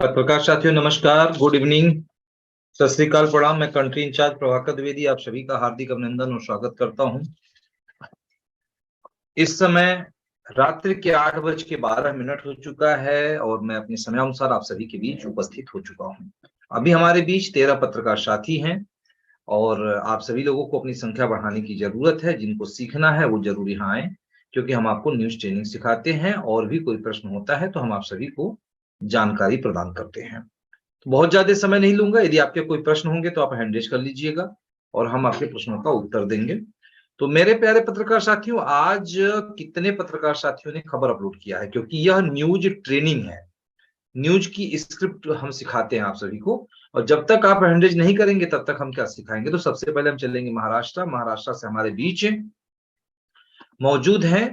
पत्रकार साथियों नमस्कार, गुड इवनिंग, सत श्री अकाल, प्रणाम। मैं कंट्री इंचार्ज प्रभाकर द्विवेदी आप सभी का हार्दिक अभिनंदन और स्वागत करता हूं। इस समय रात्रि के 8:12 हो चुका है और मैं अपने समयानुसार आप सभी के बीच उपस्थित हो चुका हूं। अभी हमारे बीच 13 पत्रकार साथी हैं और आप सभी लोगों को अपनी संख्या बढ़ाने की जरूरत है। जिनको सीखना है वो जरूर यहाँ आए, क्योंकि हम आपको न्यूज ट्रेनिंग सिखाते हैं और भी कोई प्रश्न होता है तो हम आप सभी को जानकारी प्रदान करते हैं। तो बहुत ज्यादा समय नहीं लूंगा। यदि आपके कोई प्रश्न होंगे तो आप हैंड रेज कर लीजिएगा और हम आपके प्रश्नों का उत्तर देंगे। तो मेरे प्यारे पत्रकार साथियों, आज कितने पत्रकार साथियों ने खबर अपलोड किया है, क्योंकि यह न्यूज ट्रेनिंग है। न्यूज की स्क्रिप्ट हम सिखाते हैं आप सभी को, और जब तक आप हैंड रेज नहीं करेंगे तब तक हम क्या सिखाएंगे। तो सबसे पहले हम चलेंगे महाराष्ट्र से हमारे बीच मौजूद हैं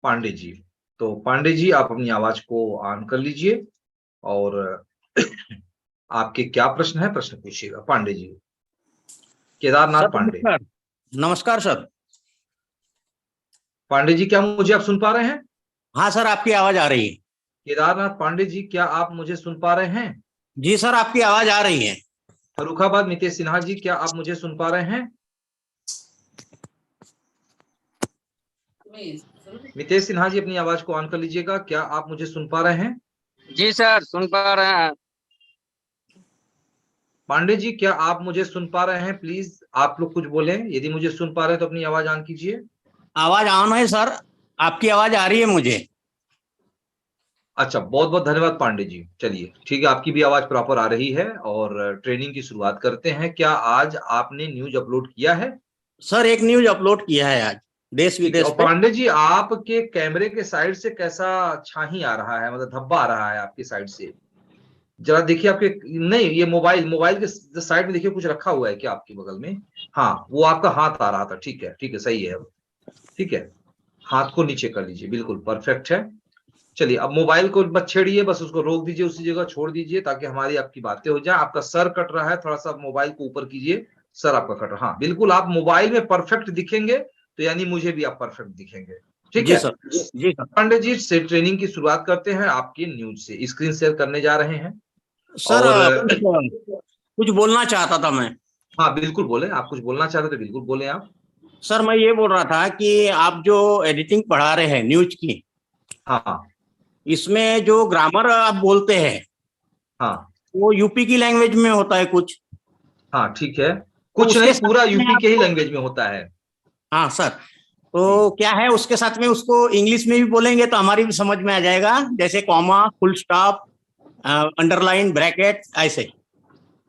पांडे जी। तो पांडे जी, आप अपनी आवाज को ऑन कर लीजिए और आपके क्या प्रश्न है, प्रश्न पूछिएगा। पांडे जी, केदारनाथ पांडे। नमस्कार। नमस्कार सर। पांडे जी, क्या मुझे आप सुन पा रहे हैं? हाँ सर, आपकी आवाज आ रही है। केदारनाथ पांडे जी, क्या आप मुझे सुन पा रहे हैं? जी सर, आपकी आवाज आ रही है। फर्रुखाबाद मितेश सिन्हा जी, क्या आप मुझे सुन पा रहे हैं? मितेश सिन्हा जी, अपनी आवाज को ऑन कर लीजिएगा। क्या आप मुझे सुन पा रहे हैं? जी सर, सुन पा रहे हैं। पांडे जी, क्या आप मुझे सुन पा रहे हैं? प्लीज आप लोग कुछ बोलें। यदि मुझे सुन पा रहे हैं तो अपनी आवाज ऑन कीजिए। आवाज ऑन है सर, आपकी आवाज आ रही है मुझे। अच्छा, बहुत बहुत धन्यवाद पांडे जी। चलिए ठीक है, आपकी भी आवाज प्रॉपर आ रही है और ट्रेनिंग की शुरुआत करते हैं। क्या आज आपने न्यूज अपलोड किया है? सर, एक न्यूज अपलोड किया है आज, देश विदेश और पे। पांडे जी, आपके कैमरे के साइड से कैसा छाही आ रहा है, मतलब धब्बा आ रहा है आपकी साइड से? जरा देखिए आपके, नहीं, ये मोबाइल के साइड में देखिए, कुछ रखा हुआ है क्या आपके बगल में? हाँ, वो आपका हाथ आ रहा था। ठीक है, ठीक है, सही है। ठीक है, हाथ को नीचे कर लीजिए, बिल्कुल परफेक्ट है। चलिए, अब मोबाइल को मत छेड़िए, बस उसको रोक दीजिए, उसी जगह छोड़ दीजिए ताकि हमारी आपकी बातें हो जाए। आपका सर कट रहा है, थोड़ा सा मोबाइल को ऊपर कीजिए। सर आपका कट रहा, हाँ बिल्कुल, आप मोबाइल में परफेक्ट दिखेंगे तो यानी मुझे भी आप परफेक्ट दिखेंगे। ठीक जी है। सर। जी सर। पांडे जी, से ट्रेनिंग की शुरुआत करते हैं आपकी न्यूज से। स्क्रीन शेयर करने जा रहे हैं सर, और कुछ बोलना चाहता था मैं। हाँ बिल्कुल बोले, आप कुछ बोलना चाहते तो बिल्कुल बोले आप। सर, मैं ये बोल रहा था कि आप जो एडिटिंग पढ़ा रहे हैं न्यूज की, हाँ इसमें जो ग्रामर आप बोलते हैं हाँ वो यूपी की लैंग्वेज में होता है कुछ? हाँ, ठीक है। तो कुछ उसके नहीं, पूरा साथ में यूपी के ही आपको, लैंग्वेज में होता है। हाँ सर, जी, तो क्या है उसके साथ में उसको इंग्लिश में भी बोलेंगे तो हमारी भी समझ में आ जाएगा, जैसे comma, full stop, underline, bracket, ऐसे।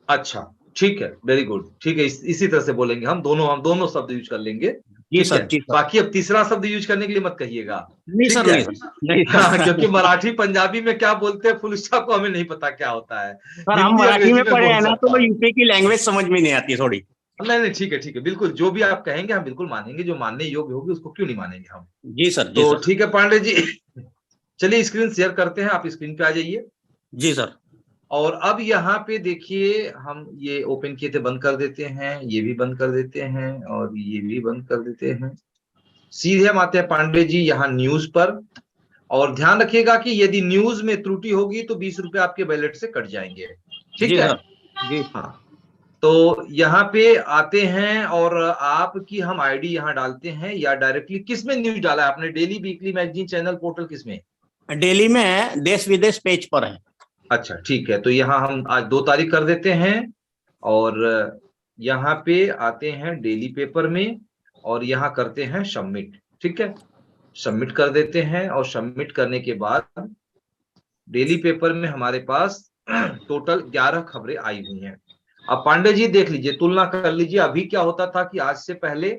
अच्छा, ठीक है, वेरी गुड। ठीक है, इसी तरह से बोलेंगे हम दोनों शब्द यूज कर लेंगे। जी ठीक है, सर। जी सर। बाकी अब तीसरा शब्द यूज करने के लिए मत कहिएगा। नहीं ठीक सर, है। नहीं सर, नहीं हाँ, सर। क्योंकि मराठी पंजाबी में क्या बोलते हैं फुल स्टॉप को हमें नहीं पता क्या होता है। सर, हम हिंदी मराठी अंग्रेजी में में पढ़े बोल हैं ना, सकता तो हूँ। यूपी की लैंग्वेज समझ में नहीं आती थोड़ी। नहीं नहीं, ठीक है, ठीक है, बिल्कुल जो भी आप कहेंगे हम बिल्कुल मानेंगे। जो मानने योग्य होगी उसको क्यों नहीं मानेंगे हम। जी सर। जी तो सर। ठीक है पांडे जी, चलिए स्क्रीन शेयर करते हैं। आप स्क्रीन पे आ जाइए जी सर। और अब यहाँ पे देखिए, हम ये ओपन किए थे, बंद कर देते हैं, ये भी बंद कर देते हैं और ये भी बंद कर देते हैं। सीधे हम आते हैं पांडे जी यहाँ न्यूज पर। और ध्यान रखिएगा कि यदि न्यूज में त्रुटि होगी तो 20 रुपए आपके वैलेट से कट जाएंगे। ठीक जी है। सर। जी। हाँ, तो यहाँ पे आते हैं और आपकी हम आईडी यहाँ डालते हैं, या डायरेक्टली किस में न्यूज डाला है आपने? Daily, weekly, magazine, channel, portal, किस में? दिल्ली में है, देश विदेश पेज पर है। अच्छा ठीक है, तो यहाँ हम आज 2 तारीख कर देते हैं और यहाँ पे आते हैं डेली पेपर में और यहाँ करते हैं सबमिट। ठीक है, सबमिट कर देते हैं और सबमिट करने के बाद डेली पेपर में हमारे पास टोटल 11 खबरें आई हुई हैं। अब पांडे जी देख लीजिए, तुलना कर लीजिए। अभी क्या होता था कि आज से पहले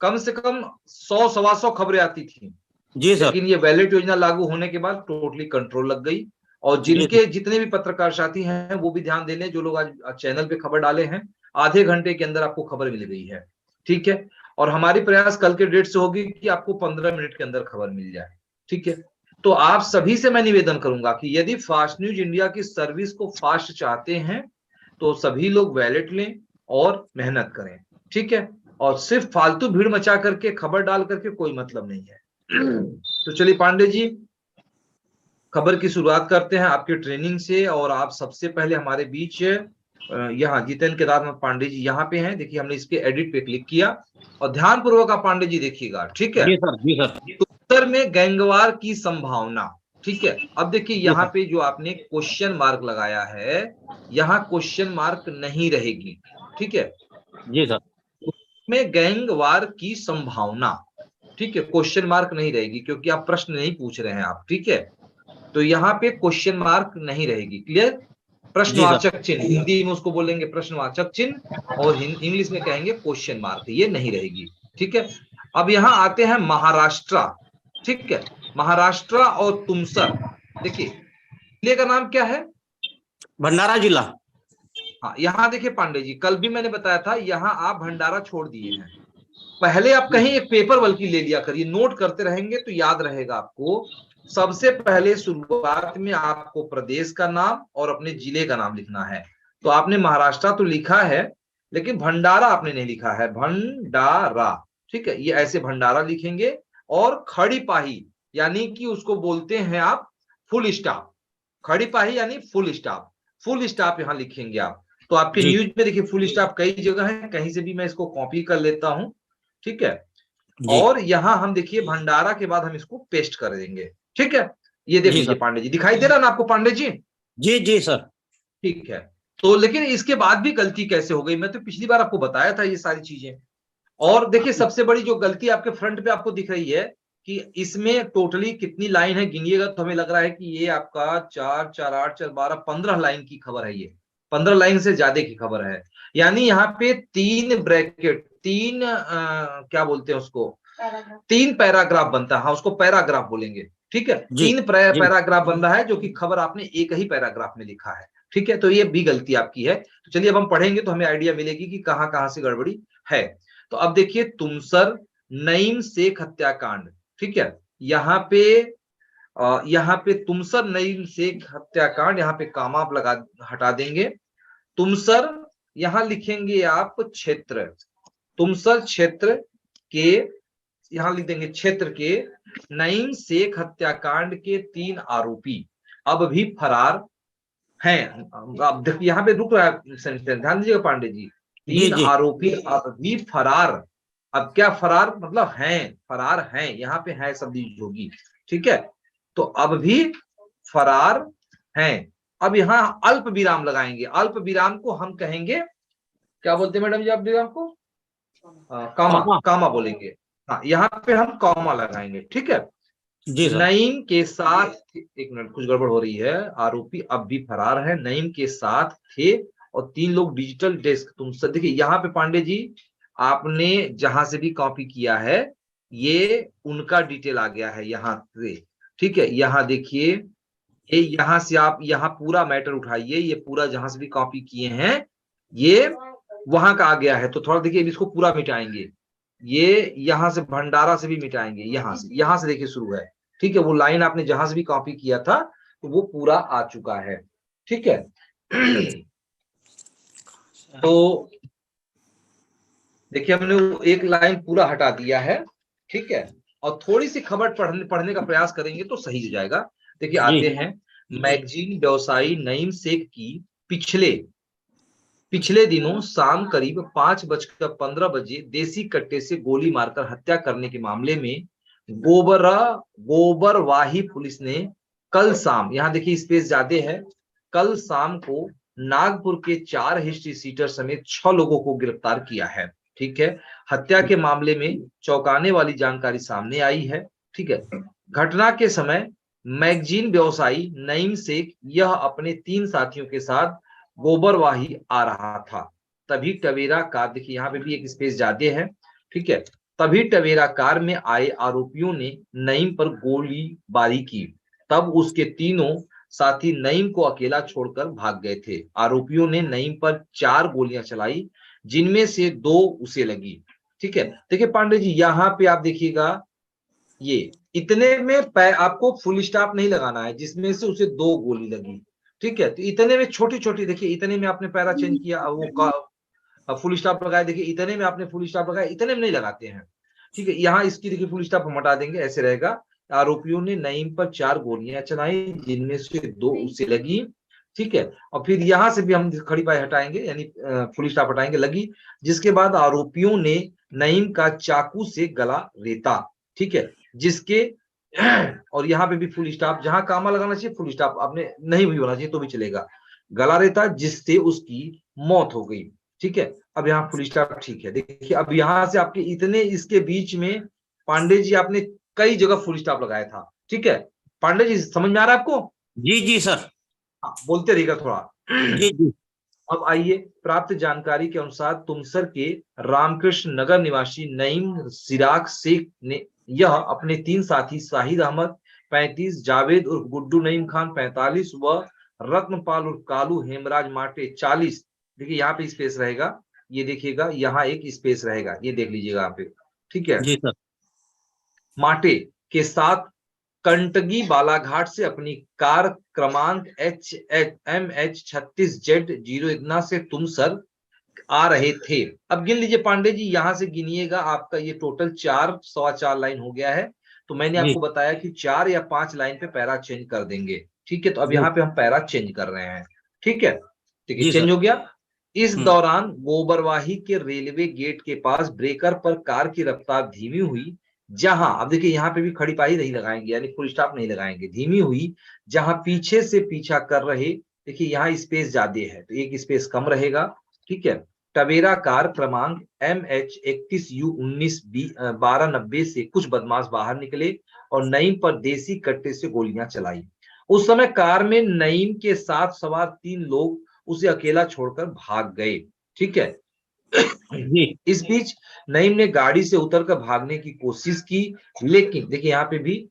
कम से कम 100 सवा 100 खबरें आती थी, जी सर। लेकिन ये वैलेट योजना लागू होने के बाद टोटली कंट्रोल लग गई। और जी जिनके जितने भी पत्रकार साथी हैं वो भी ध्यान दे लें, जो लोग आज चैनल पे खबर डाले हैं, आधे घंटे के अंदर आपको खबर मिल गई है। ठीक है, और हमारी प्रयास कल के डेट से होगी कि आपको 15 मिनट के अंदर खबर मिल जाए। ठीक है, तो आप सभी से मैं निवेदन करूंगा कि यदि फास्ट न्यूज इंडिया की सर्विस को फास्ट चाहते हैं तो सभी लोग वैलेट लें और मेहनत करें। ठीक है, और सिर्फ फालतू भीड़ मचा करके खबर डाल करके कोई मतलब नहीं है। तो चलिए पांडे जी, खबर की शुरुआत करते हैं आपके ट्रेनिंग से। और आप सबसे पहले हमारे बीच यहाँ जितेंद्र केदारनाथ पांडे जी यहाँ पे हैं। देखिए हमने इसके एडिट पे क्लिक किया और ध्यान पूर्वक आप पांडे जी देखिएगा, ठीक है। जी सर, जी सर। उत्तर में गैंगवार की संभावना, ठीक है। अब देखिए जी यहाँ सर। पे जो आपने क्वेश्चन मार्क लगाया है, यहाँ क्वेश्चन मार्क नहीं रहेगी, ठीक है। जी सर। में गैंगवार की संभावना, ठीक है, क्वेश्चन मार्क नहीं रहेगी क्योंकि आप प्रश्न नहीं पूछ रहे हैं आप, ठीक है। तो यहाँ पे क्वेश्चन मार्क नहीं रहेगी, क्लियर। जी सर। प्रश्नवाचक चिन्ह, हिंदी में उसको बोलेंगे प्रश्नवाचक चिन्ह और इंग्लिश में कहेंगे क्वेश्चन मार्क, ये नहीं रहेगी, ठीक है। अब यहाँ आते हैं महाराष्ट्र, ठीक है। महाराष्ट्र और तुमसर, देखिए जिले का नाम क्या है? भंडारा जिला। हाँ, यहाँ देखिए पांडे जी, कल भी मैंने बताया था, यहाँ आप भंडारा छोड़ दिए हैं। पहले आप कहीं एक पेपर बल्कि ले लिया करिए, नोट करते रहेंगे तो याद रहेगा आपको। सबसे पहले शुरुआत में आपको प्रदेश का नाम और अपने जिले का नाम लिखना है। तो आपने महाराष्ट्र तो लिखा है लेकिन भंडारा आपने नहीं लिखा है, भंडारा, ठीक है। ये ऐसे भंडारा लिखेंगे और खड़ी पाही यानी कि उसको बोलते हैं आप फुल स्टॉप, खड़ी पाही यानी फुल स्टॉप, फुल स्टॉप यहां लिखेंगे आप। तो आपके जी न्यूज में देखिए फुल स्टॉप कई जगह है, कहीं से भी मैं इसको कॉपी कर लेता हूं, ठीक है। जी। और यहां हम देखिए भंडारा के बाद हम इसको पेस्ट कर देंगे, ठीक है। ये देख जी लीजिए सर। पांडे जी, दिखाई दे रहा ना आपको पांडे जी? जी जी सर। ठीक है। तो लेकिन इसके बाद भी गलती कैसे हो गई, मैं तो पिछली बार आपको बताया था ये सारी चीजें। और देखिए सबसे बड़ी जो गलती आपके फ्रंट पे आपको दिख रही है कि इसमें टोटली कितनी लाइन है गिनिएगा तो हमें लग रहा है कि ये आपका 4 4 8 4 12 15 लाइन की खबर है। ये 15 लाइन से ज्यादा की खबर है। यानी यहाँ पे 3 ब्रैकेट, 3 क्या बोलते हैं उसको, 3 पैराग्राफ बनता है। हाँ, उसको पैराग्राफ बोलेंगे, ठीक है। जी 3 जी। पैराग्राफ बन रहा है जो कि खबर आपने एक ही पैराग्राफ में लिखा है, ठीक है। तो ये भी गलती आपकी है। तो चलिए अब हम पढ़ेंगे तो हमें आइडिया मिलेगी कि कहां कहां से गड़बड़ी है। तो अब देखिए तुमसर नईम शेख हत्याकांड, ठीक है। यहाँ पे तुमसर नईम शेख हत्याकांड, यहाँ पे कामा आप लगा हटा देंगे। तुमसर यहाँ लिखेंगे आप क्षेत्र, तुमसर क्षेत्र के, यहां लिख देंगे क्षेत्र के नईम शेख हत्याकांड के 3 आरोपी अब भी फरार हैं। अब देखिए यहाँ पे रुक रहा है सेंटेंस, ध्यान दीजिएगा पांडे जी। जी 3 जी। आरोपी अब भी फरार, अब क्या फरार मतलब हैं, फरार हैं, यहाँ पे है शब्द यूज होगी, ठीक है। तो अब भी फरार हैं। अब यहाँ अल्प विराम लगाएंगे, अल्प विराम को हम कहेंगे, क्या बोलते हैं मैडम जी आप विराम को? कामा, कॉमा। कामा बोलेंगे। हाँ, यहाँ पे हम कॉमा लगाएंगे, ठीक है। जी सर। नईम के साथ, एक मिनट कुछ गड़बड़ हो रही है, आरोपी अब भी फरार है, नईम के साथ थे और 3 लोग डिजिटल डेस्क। तुम सब देखिए यहाँ पे पांडे जी, आपने जहां से भी कॉपी किया है ये उनका डिटेल आ गया है यहाँ से, ठीक है। यहाँ देखिए, ये यहाँ से आप यहाँ पूरा मैटर उठाइए, ये पूरा जहां से भी कॉपी किए हैं ये वहां का आ गया है। तो थोड़ा देखिए इसको पूरा मिटाएंगे, ये यहाँ से भंडारा से भी मिटाएंगे, यहाँ से देखिए शुरू है, ठीक है। वो लाइन आपने जहां से भी कॉपी किया था तो वो पूरा आ चुका है, ठीक है। तो देखिए हमने वो एक लाइन पूरा हटा दिया है, ठीक है। और थोड़ी सी खबर पढ़ने का प्रयास करेंगे तो सही हो जाएगा। देखिए जी आते हैं, मैगजीन व्यवसायी नईम शेख की पिछले दिनों शाम करीब 5:15 देसी कट्टे से गोली मारकर हत्या करने के मामले में गोबरवाही पुलिस ने कल शाम, यहां देखिए स्पेस ज्यादा है, कल शाम को नागपुर के 4 हिस्ट्री सीटर समेत 6 लोगों को गिरफ्तार किया है, ठीक है। हत्या के मामले में चौंकाने वाली जानकारी सामने आई है, ठीक है। घटना के समय मैगजीन व्यवसायी नईम शेख यह अपने 3 साथियों के साथ गोबरवाही आ रहा था। तभी टवेरा कार, देखिए यहाँ पे भी एक स्पेस ज्यादा है, ठीक है। तभी टवेरा कार में आए आरोपियों ने नईम पर गोलीबारी की। तब उसके तीनों साथी नईम को अकेला छोड़कर भाग गए थे। आरोपियों ने नईम पर 4 गोलियां चलाई जिनमें से 2 उसे लगी, ठीक है। देखिए पांडे जी यहाँ पे आप देखिएगा, ये इतने में आपको फुल स्टॉप नहीं लगाना है जिसमें से उसे 2 गोली लगी, ठीक है। तो इतने में छोटी छोटी, देखिए इतने में आपने पैरा चेंज किया, वो फुल स्टॉप लगाया, देखिए इतने में आपने फुल स्टॉप लगाया, इतने में नहीं लगाते हैं, ठीक है। यहाँ इसकी देखिए फुल स्टॉप हम हटा देंगे, ऐसे रहेगा। आरोपियों ने नईम पर 4 गोलियां चलाई, जिनमें से 2 उसे लगी। ठीक है, और फिर यहां से भी हम खड़ी पाई हटाएंगे, यानी पुलिस स्टाफ हटाएंगे, लगी। जिसके बाद आरोपियों ने नईम का चाकू से गला रेता। ठीक है, जिसके और यहाँ पे भी फुल स्टॉप, जहां कामा लगाना चाहिए फुल स्टॉप आपने नहीं भी होना चाहिए तो भी चलेगा, गला रेता, जिससे उसकी मौत हो गई। ठीक है, अब यहाँ फुल स्टॉप ठीक है। देखिए अब यहाँ से आपके इतने इसके बीच में पांडे जी आपने कई जगह फुल स्टॉप लगाया था। ठीक है, पांडे जी समझ में आ रहा है आपको? जी जी सर। हाँ, बोलते रहिएगा थोड़ा। जी जी। अब आइए, प्राप्त जानकारी के अनुसार तुमसर के रामकृष्ण नगर निवासी नईम सिराग शेख ने यह अपने 3 साथी शाहिद अहमद 35, जावेद उर्फ गुड्डू नईम खान 45 व रत्नपाल उर्फ कालू हेमराज माटे 40, देखिए यहाँ पे स्पेस रहेगा, ये देखिएगा यहाँ एक स्पेस रहेगा, ये देख लीजिएगा यहाँ पे। ठीक है, जी सर। माटे के साथ कंटगी बालाघाट से अपनी कार क्रमांक HMH36Z0 इतना से तुमसर आ रहे थे। अब गिन लीजिए पांडे जी, यहां से गिनिएगा, आपका ये टोटल 4 4.25 लाइन हो गया है। तो मैंने जी आपको बताया कि 4 या 5 लाइन पे पैरा चेंज कर देंगे। ठीक है, तो अब जी यहाँ पे हम पैरा चेंज कर रहे हैं। ठीक है, ठीक है, जी चेंज सर। हो गया। इस दौरान गोबरवाही के रेलवे गेट के पास ब्रेकर पर कार की रफ्तार धीमी हुई, जहां अब देखिए यहाँ पे भी खड़ी पाई नहीं लगाएंगे, यानी फुल स्टॉप नहीं लगाएंगे, धीमी हुई, जहां पीछे से पीछा कर रहे, देखिए यहाँ स्पेस ज्यादा है तो एक स्पेस कम रहेगा। ठीक है, टवेरा कार क्रमांक MH31U19 1290 से कुछ बदमाश बाहर निकले और नईम पर देसी कट्टे से गोलियां चलाई। उस समय कार में नईम के साथ सवार 3 लोग उसे अकेला छोड़कर भाग गए। ठीक है, जी इस बीच नईम ने गाड़ी से उतरकर भागने की कोशिश की, लेकिन देखिए यहाँ पे भी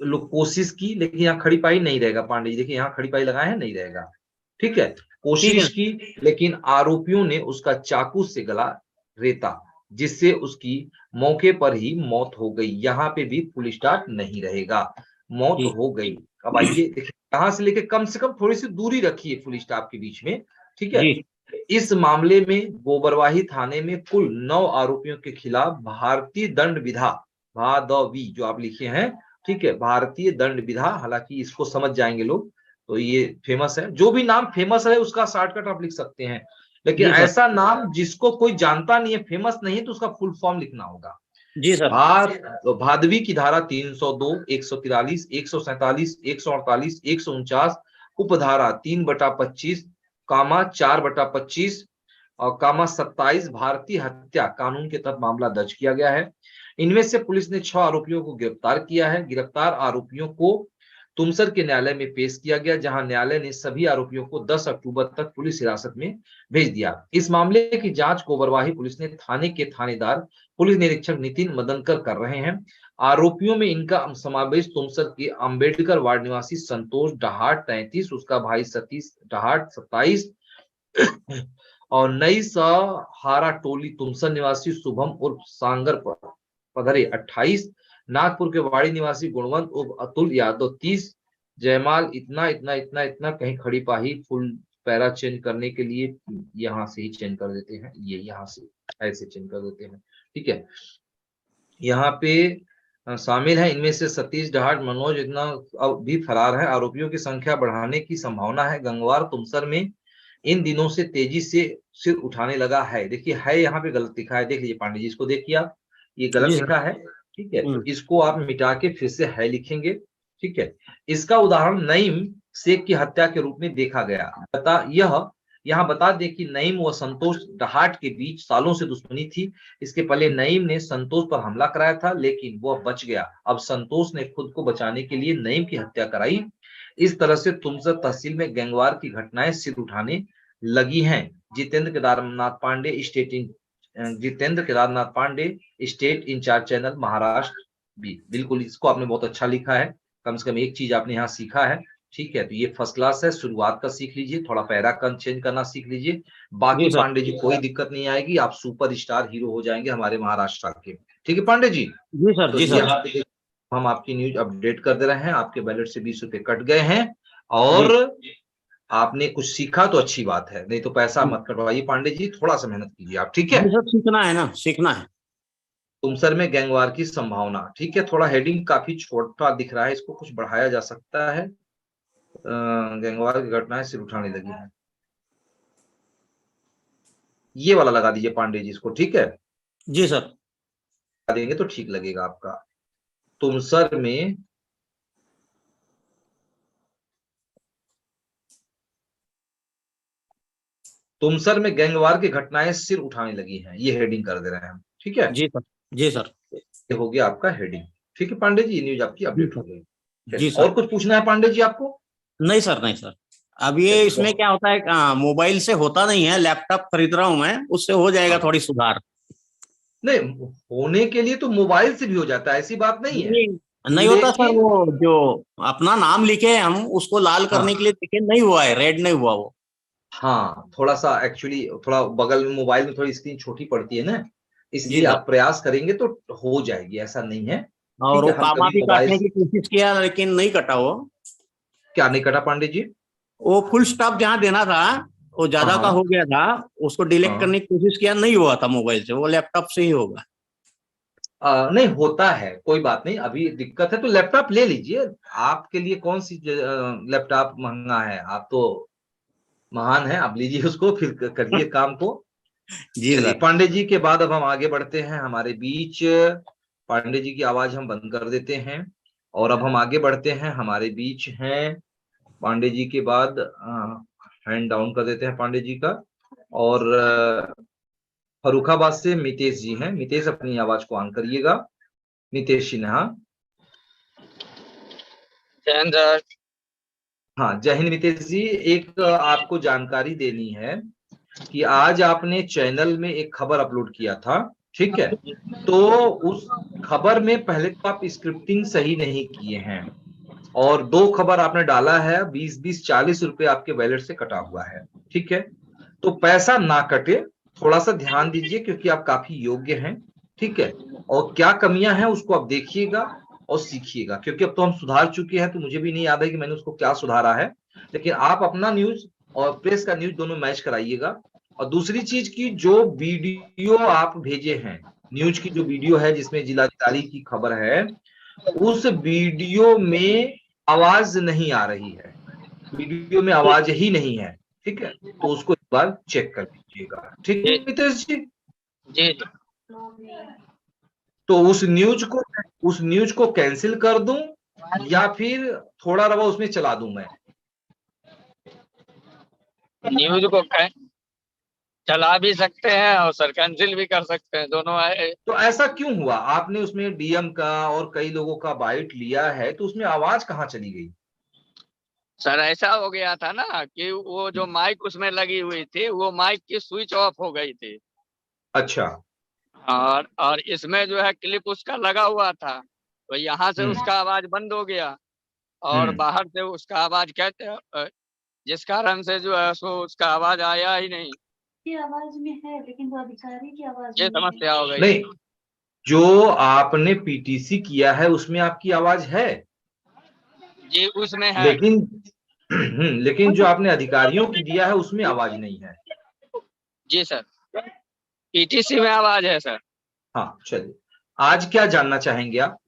लोग कोशिश की, लेकिन यहाँ खड़ी पाई नहीं रहेगा पांडे जी, देखिए यहाँ खड़ी पाई लगाए हैं, नहीं रहेगा। ठीक है, ठीक है। कोशिश की, लेकिन आरोपियों ने उसका चाकू से गला रेता, जिससे उसकी मौके पर ही मौत हो गई। यहाँ पे भी फुल स्टॉप नहीं रहेगा, मौत जी हो गई। अब आइए देखिए, कहां से लेके कम से कम थोड़ी सी दूरी रखिए फुल स्टॉप के बीच में। ठीक है, जी इस मामले में गोबरवाही थाने में कुल 9 आरोपियों के खिलाफ भारतीय दंड विधा भादवी जो आप लिखे हैं, ठीक है, भारतीय दंड विधा, हालांकि इसको समझ जाएंगे लोग, तो ये फेमस है, जो भी नाम फेमस है उसका शॉर्टकट आप लिख सकते हैं, लेकिन जी सर। ऐसा नाम जिसको कोई जानता नहीं है, फेमस नहीं है, तो उसका फुल फॉर्म लिखना होगा। जी सर। भादवी की धारा 302, 143, 147, 148, 149, उपधारा 3/25, कामा 4/25 और कामा 27 भारतीय हत्या कानून के तहत मामला दर्ज किया गया है। इनमें से पुलिस ने 6 आरोपियों को गिरफ्तार किया है। गिरफ्तार आरोपियों को तुमसर के न्यायालय में पेश किया गया, जहां न्यायालय ने सभी आरोपियों को 10 अक्टूबर तक पुलिस हिरासत में भेज दिया। इस मामले की जांच गोबरवाही पुलिस ने थाने के थानेदार पुलिस निरीक्षक नितिन मदनकर कर रहे हैं। आरोपियों में इनका समावेश तुमसर के अंबेडकर वार्ड निवासी संतोष डहाट 33, उसका भाई सतीश डहाट 27 और नई सहारा टोली तुमसर निवासी शुभम उर्फ सांगर पधरे 28, नागपुर के वाड़ी निवासी गुणवंत उर्फ अतुल यादव 30, जयमाल इतना इतना इतना इतना, कहीं खड़ी पाही फुल पैरा चेंज करने के लिए यहां से ही चेंज कर देते हैं, ये यहां से ऐसे चेंज कर देते हैं। ठीक है, यहाँ पे शामिल है इनमें से सतीश डहाट मनोज इतना भी फरार है। आरोपियों की संख्या बढ़ाने की संभावना है। गंगवार तुमसर में इन दिनों से तेजी से सिर उठाने लगा है। देखिए है यहाँ पे गलत लिखा है, देख लीजिए पांडे जी, इसको देखिए आप, ये गलत जी लिखा है। ठीक है, तो इसको आप मिटा के फिर से है लिखेंगे। ठीक है, इसका उदाहरण नईम शेख की हत्या के रूप में देखा गया। यहाँ बता दें कि नईम व संतोष डहाट के बीच सालों से दुश्मनी थी। इसके पहले नईम ने संतोष पर हमला कराया था, लेकिन वह बच गया। अब संतोष ने खुद को बचाने के लिए नईम की हत्या कराई। इस तरह से तुमसर तहसील में गैंगवार की घटनाएं सिर उठाने लगी हैं। Jitendra Kedarnath Pandey, state in charge channel Maharashtra भी। बिल्कुल, इसको आपने बहुत अच्छा लिखा है, कम से कम एक चीज आपने यहाँ सीखा है। ठीक है, तो ये फर्स्ट क्लास है, शुरुआत का सीख लीजिए, थोड़ा पैरा चेंज करना सीख लीजिए, बाकी पांडे जी कोई दिक्कत नहीं आएगी, आप सुपर स्टार हीरो हो जाएंगे हमारे महाराष्ट्र के। ठीक है पांडे जी? जी सर। तो जी सर। हम आपकी न्यूज अपडेट कर दे रहे हैं, आपके बैलेट से 20 रुपए कट गए हैं और आपने कुछ सीखा तो अच्छी बात है, नहीं तो पैसा मत कटवाइए पांडे जी, थोड़ा सा मेहनत कीजिए आप। ठीक है जी सर, सीखना है ना, सीखना है। तुमसर में गैंगवार की संभावना। ठीक है, थोड़ा हेडिंग काफी छोटा दिख रहा है, इसको कुछ बढ़ाया जा सकता है। गैंगवार की घटनाएं सिर उठाने लगी हैं, ये वाला लगा दीजिए पांडे जी इसको। ठीक है, जी सर। देंगे तो ठीक लगेगा आपका। तुमसर में तुमसर में गैंगवार की घटनाएं सिर उठाने लगी हैं, ये हेडिंग कर दे रहे हैं हम। ठीक है, जी सर। जी सर। ये हो गया आपका हेडिंग। ठीक है पांडे जी, न्यूज आपकी जी अपडेट सर। हो गई। जी चलिए, सर। और कुछ पूछना है पांडे जी आपको? नहीं सर, नहीं सर। अब ये चलिए इसमें क्या होता है, मोबाइल से होता नहीं है, लैपटॉप खरीद रहा हूं मैं, उससे हो जाएगा हाँ, थोड़ी सुधार। नहीं होने के लिए तो मोबाइल से भी हो जाता है, ऐसी बात नहीं है। नहीं, नहीं होता सर। लेकिन वो जो अपना नाम लिखे हैं हम, उसको लाल करने के हाँ, लिए देखे, नहीं हुआ है, रेड नहीं हुआ वो। हाँ थोड़ा सा एक्चुअली, थोड़ा बगल में मोबाइल में थोड़ी स्क्रीन छोटी पड़ती है ना, जी इसलिए सर। आप प्रयास करेंगे तो हो जाएगी, ऐसा नहीं है। और ठीक वो है, हम कामा कभी भी मोबाइल काटने की कोशिश किया, लेकिन नहीं कटा वो। क्या नहीं कटा पांडे जी? वो फुल स्टॉप जहाँ देना था, वो हाँ ज्यादा का हो हाँ गया था। उसको डिलीट हाँ। करने की कोशिश किया, नहीं हुआ था मोबाइल से, वो लैपटॉप से ही होगा। नहीं होता है, कोई बात नहीं, अभी दिक्कत है तो लैपटॉप ले लीजिए। आपके लिए कौन सी लैपटॉप महंगा है? आप तो महान है, आप लीजिए उसको, फिर करिए काम को। जी चलिए सर। पांडे जी के बाद अब हम आगे बढ़ते हैं हमारे बीच। पांडे जी की आवाज हम बंद कर देते हैं, और अब हम आगे बढ़ते हैं, हमारे बीच हैं पांडे जी के बाद हैंड डाउन कर देते हैं पांडे जी का। और फरुखाबाद से मितेश जी हैं। मितेश अपनी आवाज को ऑन करिएगा। मितेश सिन्हा। जय हिंद सर। हाँ, जय हिंद मितेश जी। एक आपको जानकारी देनी है कि आज आपने चैनल में एक खबर अपलोड किया था, ठीक है? तो उस खबर में पहले तो आप स्क्रिप्टिंग सही नहीं किए हैं, और दो खबर आपने डाला है, 20-20 40 रुपए आपके वैलेट से कटा हुआ है। ठीक है, तो पैसा ना कटे, थोड़ा सा ध्यान दीजिए, क्योंकि आप काफी योग्य हैं। ठीक है, और क्या कमियां हैं उसको आप देखिएगा और सीखिएगा, क्योंकि अब तो हम सुधार चुके हैं, तो मुझे भी नहीं याद है कि मैंने उसको क्या सुधारा है। लेकिन आप अपना न्यूज और प्रेस का न्यूज दोनों मैच कराइएगा। और दूसरी चीज की, जो वीडियो आप भेजे हैं, न्यूज की जो वीडियो है जिसमें जिलाधिकारी की खबर है, उस वीडियो में आवाज नहीं आ रही है, वीडियो में आवाज ही नहीं है। ठीक है, तो उसको एक बार चेक कर लीजिएगा। ठीक है जी मितेश जी? जी जी। तो उस न्यूज को कैंसिल कर दूं, या फिर थोड़ा रवा उसमें चला दूं मैं? न्यूज को चला भी सकते हैं और सर कैंसिल भी कर सकते हैं, दोनों है। तो ऐसा क्यों हुआ? आपने उसमें डीएम का और कई लोगों का बाइट लिया है, तो उसमें आवाज कहाँ चली गई? सर ऐसा हो गया था ना कि वो जो माइक उसमें लगी हुई थी, वो माइक की स्विच ऑफ हो गई थी। अच्छा। और इसमें जो है क्लिप उसका लगा हुआ था, तो यहाँ से हम्म उसका आवाज बंद हो गया और हम्म। बाहर से उसका आवाज कहते जिस कारण से जो है सो उसका आवाज आया ही नहीं। की आवाज में है, लेकिन वो अधिकारी की आवाज ये में नहीं समस्या हो गई नहीं, थी। जो आपने पीटीसी किया है उसमें आपकी आवाज है, जी उसमें है। लेकिन लेकिन जो आपने अधिकारियों की दिया है उसमें आवाज नहीं है। जी सर, ईटीसी में आवाज है सर। हाँ, चलिए, आज क्या जानना चाहेंगे आप?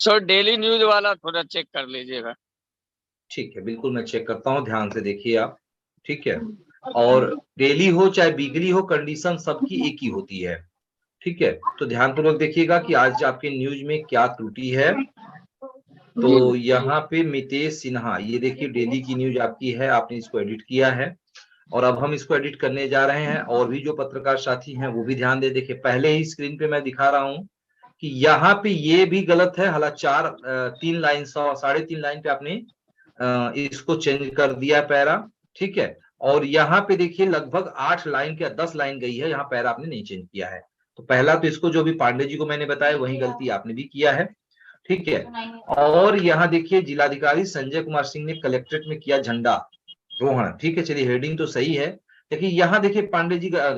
सर डेली न्यूज वाला थोड़ा चेक कर लीजिएगा। ठीक है, बिल्कुल मैं चेक करता हूँ, ध्यान से देखिए आप। ठीक है, और डेली हो चाहे वीकली हो, कंडीशन सबकी एक ही होती है। ठीक है, तो ध्यानपूर्वक देखिएगा कि आज आपके न्यूज में क्या त्रुटि है। तो यहाँ पे मितेश सिन्हा, ये देखिए डेली की न्यूज आपकी है, आपने इसको एडिट किया है, और अब हम इसको एडिट करने जा रहे हैं। और भी जो पत्रकार साथी हैं वो भी ध्यान दे, देखिए पहले ही स्क्रीन पे मैं दिखा रहा हूँ कि यहाँ पे ये भी गलत है। हालांकि 3 लाइन 3.5 लाइन पे आपने इसको चेंज कर दिया पैरा। ठीक है, और यहाँ पे देखिए लगभग 8 लाइन या 10 लाइन गई है, यहाँ पैरा आपने नहीं चेंज किया है। तो पहला तो इसको, जो भी पांडे जी को मैंने बताया, वही गलती आपने भी किया है। ठीक है, और यहाँ देखिए जिलाधिकारी संजय कुमार सिंह ने कलेक्ट्रेट में किया झंडा रोहन। ठीक है, चलिए हेडिंग तो सही है, लेकिन यहाँ देखिए पांडे जी का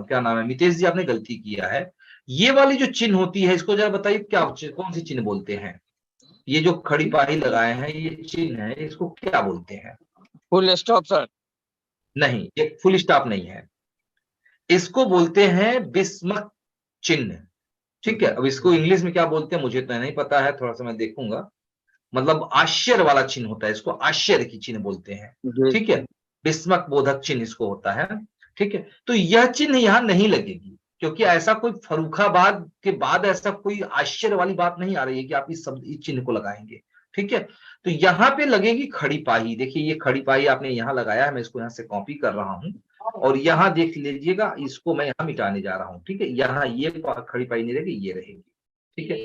क्या नाम है, मितेश जी, आपने गलती किया है। ये वाली जो चिन्ह होती है, इसको जरा बताइए क्या, कौन सी चिन्ह बोलते हैं? ये जो खड़ी पाही लगाए हैं, ये चिन्ह है, इसको क्या बोलते हैं? Full stop sir. नहीं, ये फुल स्टॉप नहीं है, इसको बोलते हैं बिस्मक चिन्ह। ठीक है। अब इसको इंग्लिश में क्या बोलते हैं मुझे तो नहीं पता है, थोड़ा सा मैं देखूंगा। मतलब आश्चर्य वाला चिन्ह होता है, इसको आश्चर्य की चिन्ह बोलते हैं। ठीक है, विस्मक बोधक चिन्ह इसको होता है। ठीक है, तो यह चिन्ह यहां नहीं लगेगी, क्योंकि ऐसा कोई फर्रुखाबाद के बाद ऐसा कोई आश्चर्य वाली बात नहीं आ रही है कि आप इस चिन्ह को लगाएंगे। ठीक है, तो यहाँ पे लगेगी खड़ी पाही। देखिए ये खड़ी पाही आपने यहाँ लगाया है, मैं इसको यहाँ से कॉपी कर रहा हूँ और यहाँ देख लीजिएगा, इसको मैं यहाँ मिटाने जा रहा हूँ। ठीक है, यहाँ ये खड़ी पाही नहीं रहेगी, ये रहेगी। ठीक है,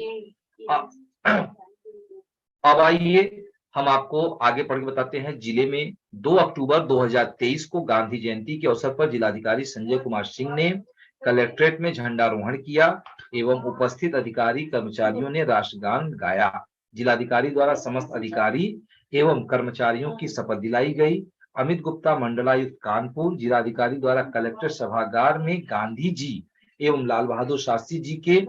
अब आइए हम आपको आगे पढ़ के बताते हैं। जिले में 2 अक्टूबर 2023 को गांधी जयंती के अवसर पर जिलाधिकारी संजय कुमार सिंह ने कलेक्ट्रेट में झंडारोहण किया एवं उपस्थित अधिकारी कर्मचारियों ने राष्ट्रगान गाया। जिलाधिकारी द्वारा समस्त अधिकारी एवं कर्मचारियों की शपथ दिलाई गई। अमित गुप्ता, मंडलायुक्त कानपुर, जिलाधिकारी द्वारा कलेक्टर सभागार में गांधी जी एवं लाल बहादुर शास्त्री जी के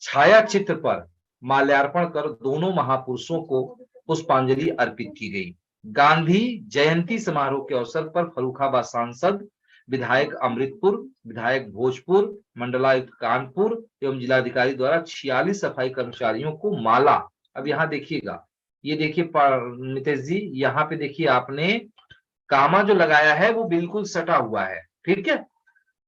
छाया चित्र पर माल्यार्पण कर दोनों महापुरुषों को पुष्पांजलि अर्पित की गई। गांधी जयंती समारोह के अवसर पर फर्रुखाबाद सांसद, विधायक अमृतपुर, विधायक भोजपुर, मंडलायुक्त कानपुर एवं जिलाधिकारी द्वारा 46 सफाई कर्मचारियों को माला, अब यहाँ देखिएगा, ये देखिए नितेश जी, यहाँ पे देखिए आपने कामा जो लगाया है वो बिल्कुल सटा हुआ है। ठीक है,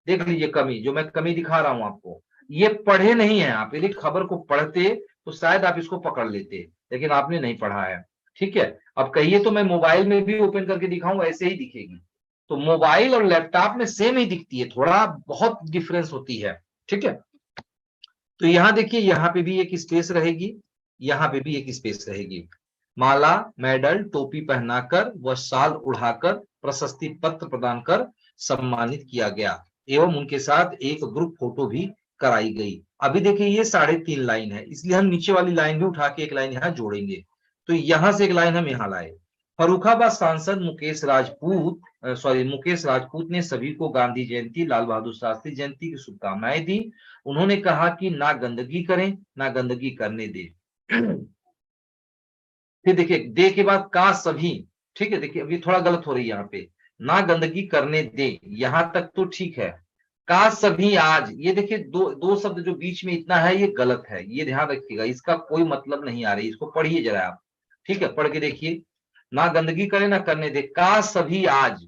देख लीजिए कमी, जो मैं कमी दिखा रहा हूं आपको, ये पढ़े नहीं है आप। यदि खबर को पढ़ते तो शायद आप इसको पकड़ लेते, लेकिन आपने नहीं पढ़ा है। ठीक है, अब कहिए तो मैं मोबाइल में भी ओपन करके दिखाऊं, ऐसे ही दिखेगी। तो मोबाइल और लैपटॉप में सेम ही दिखती है, थोड़ा बहुत डिफरेंस होती है। ठीक है, तो यहाँ देखिए, यहाँ पे भी एक स्पेस रहेगी, यहाँ पे भी एक स्पेस रहेगी। माला, मेडल, टोपी पहनाकर व शाल उड़ाकर प्रशस्ति पत्र प्रदान कर सम्मानित किया गया एवं उनके साथ एक ग्रुप फोटो भी कराई गई। अभी देखिए ये 3.5 लाइन है, इसलिए हम नीचे वाली लाइन भी उठा के एक लाइन यहाँ जोड़ेंगे। तो यहां से एक लाइन हम यहाँ लाए। फर्रुखाबाद सांसद मुकेश राजपूत ने सभी को गांधी जयंती, लाल बहादुर शास्त्री जयंती की शुभकामनाएं दी। उन्होंने कहा कि ना गंदगी करें, ना गंदगी करने दे। फिर देखिए दे के बाद का सभी, ठीक है, देखिए अभी थोड़ा गलत हो रही है यहाँ पे, ना गंदगी करने दे, यहां तक तो ठीक है। का सभी आज, ये देखिए दो शब्द जो बीच में इतना है, ये गलत है, ये ध्यान रखिएगा, इसका कोई मतलब नहीं आ रही, इसको पढ़िए जरा आप। ठीक है, पढ़ के देखिए, ना गंदगी करे ना करने दे, का सभी आज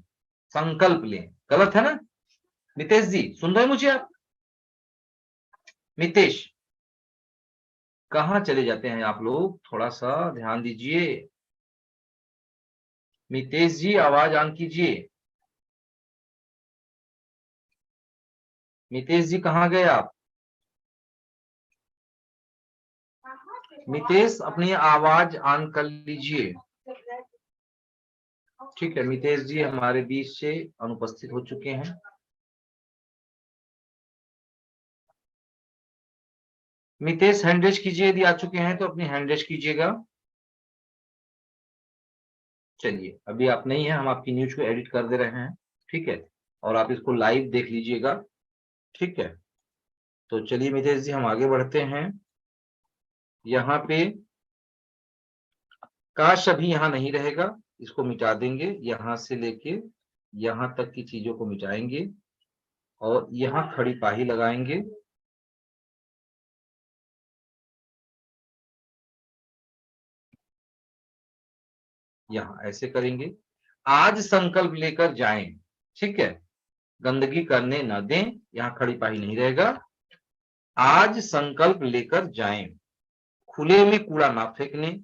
संकल्प लें, गलत है ना। मितेश जी सुन रहे मुझे आप? मितेश कहाँ चले जाते हैं आप लोग, थोड़ा सा ध्यान दीजिए। मितेश जी आवाज ऑन कीजिए। मितेश जी कहाँ गए आप? मितेश अपनी आवाज ऑन कर लीजिए। ठीक है, मितेश जी हमारे बीच से अनुपस्थित हो चुके हैं। मितेश हैंड रेज कीजिए, यदि आ चुके हैं तो अपनी हैंड रेज कीजिएगा। चलिए अभी आप नहीं है, हम आपकी न्यूज को एडिट कर दे रहे हैं। ठीक है, और आप इसको लाइव देख लीजिएगा। ठीक है, तो चलिए मितेश जी हम आगे बढ़ते हैं। यहाँ पे काश अभी यहाँ नहीं रहेगा, इसको मिटा देंगे, यहां से लेके यहां तक की चीजों को मिटाएंगे और यहाँ खड़ी पाही लगाएंगे। यहाँ ऐसे करेंगे, आज संकल्प लेकर जाएं। ठीक है, गंदगी करने न दें, यहाँ खड़ी पाही नहीं रहेगा। आज संकल्प लेकर जाएं, खुले में कूड़ा ना फेंकने,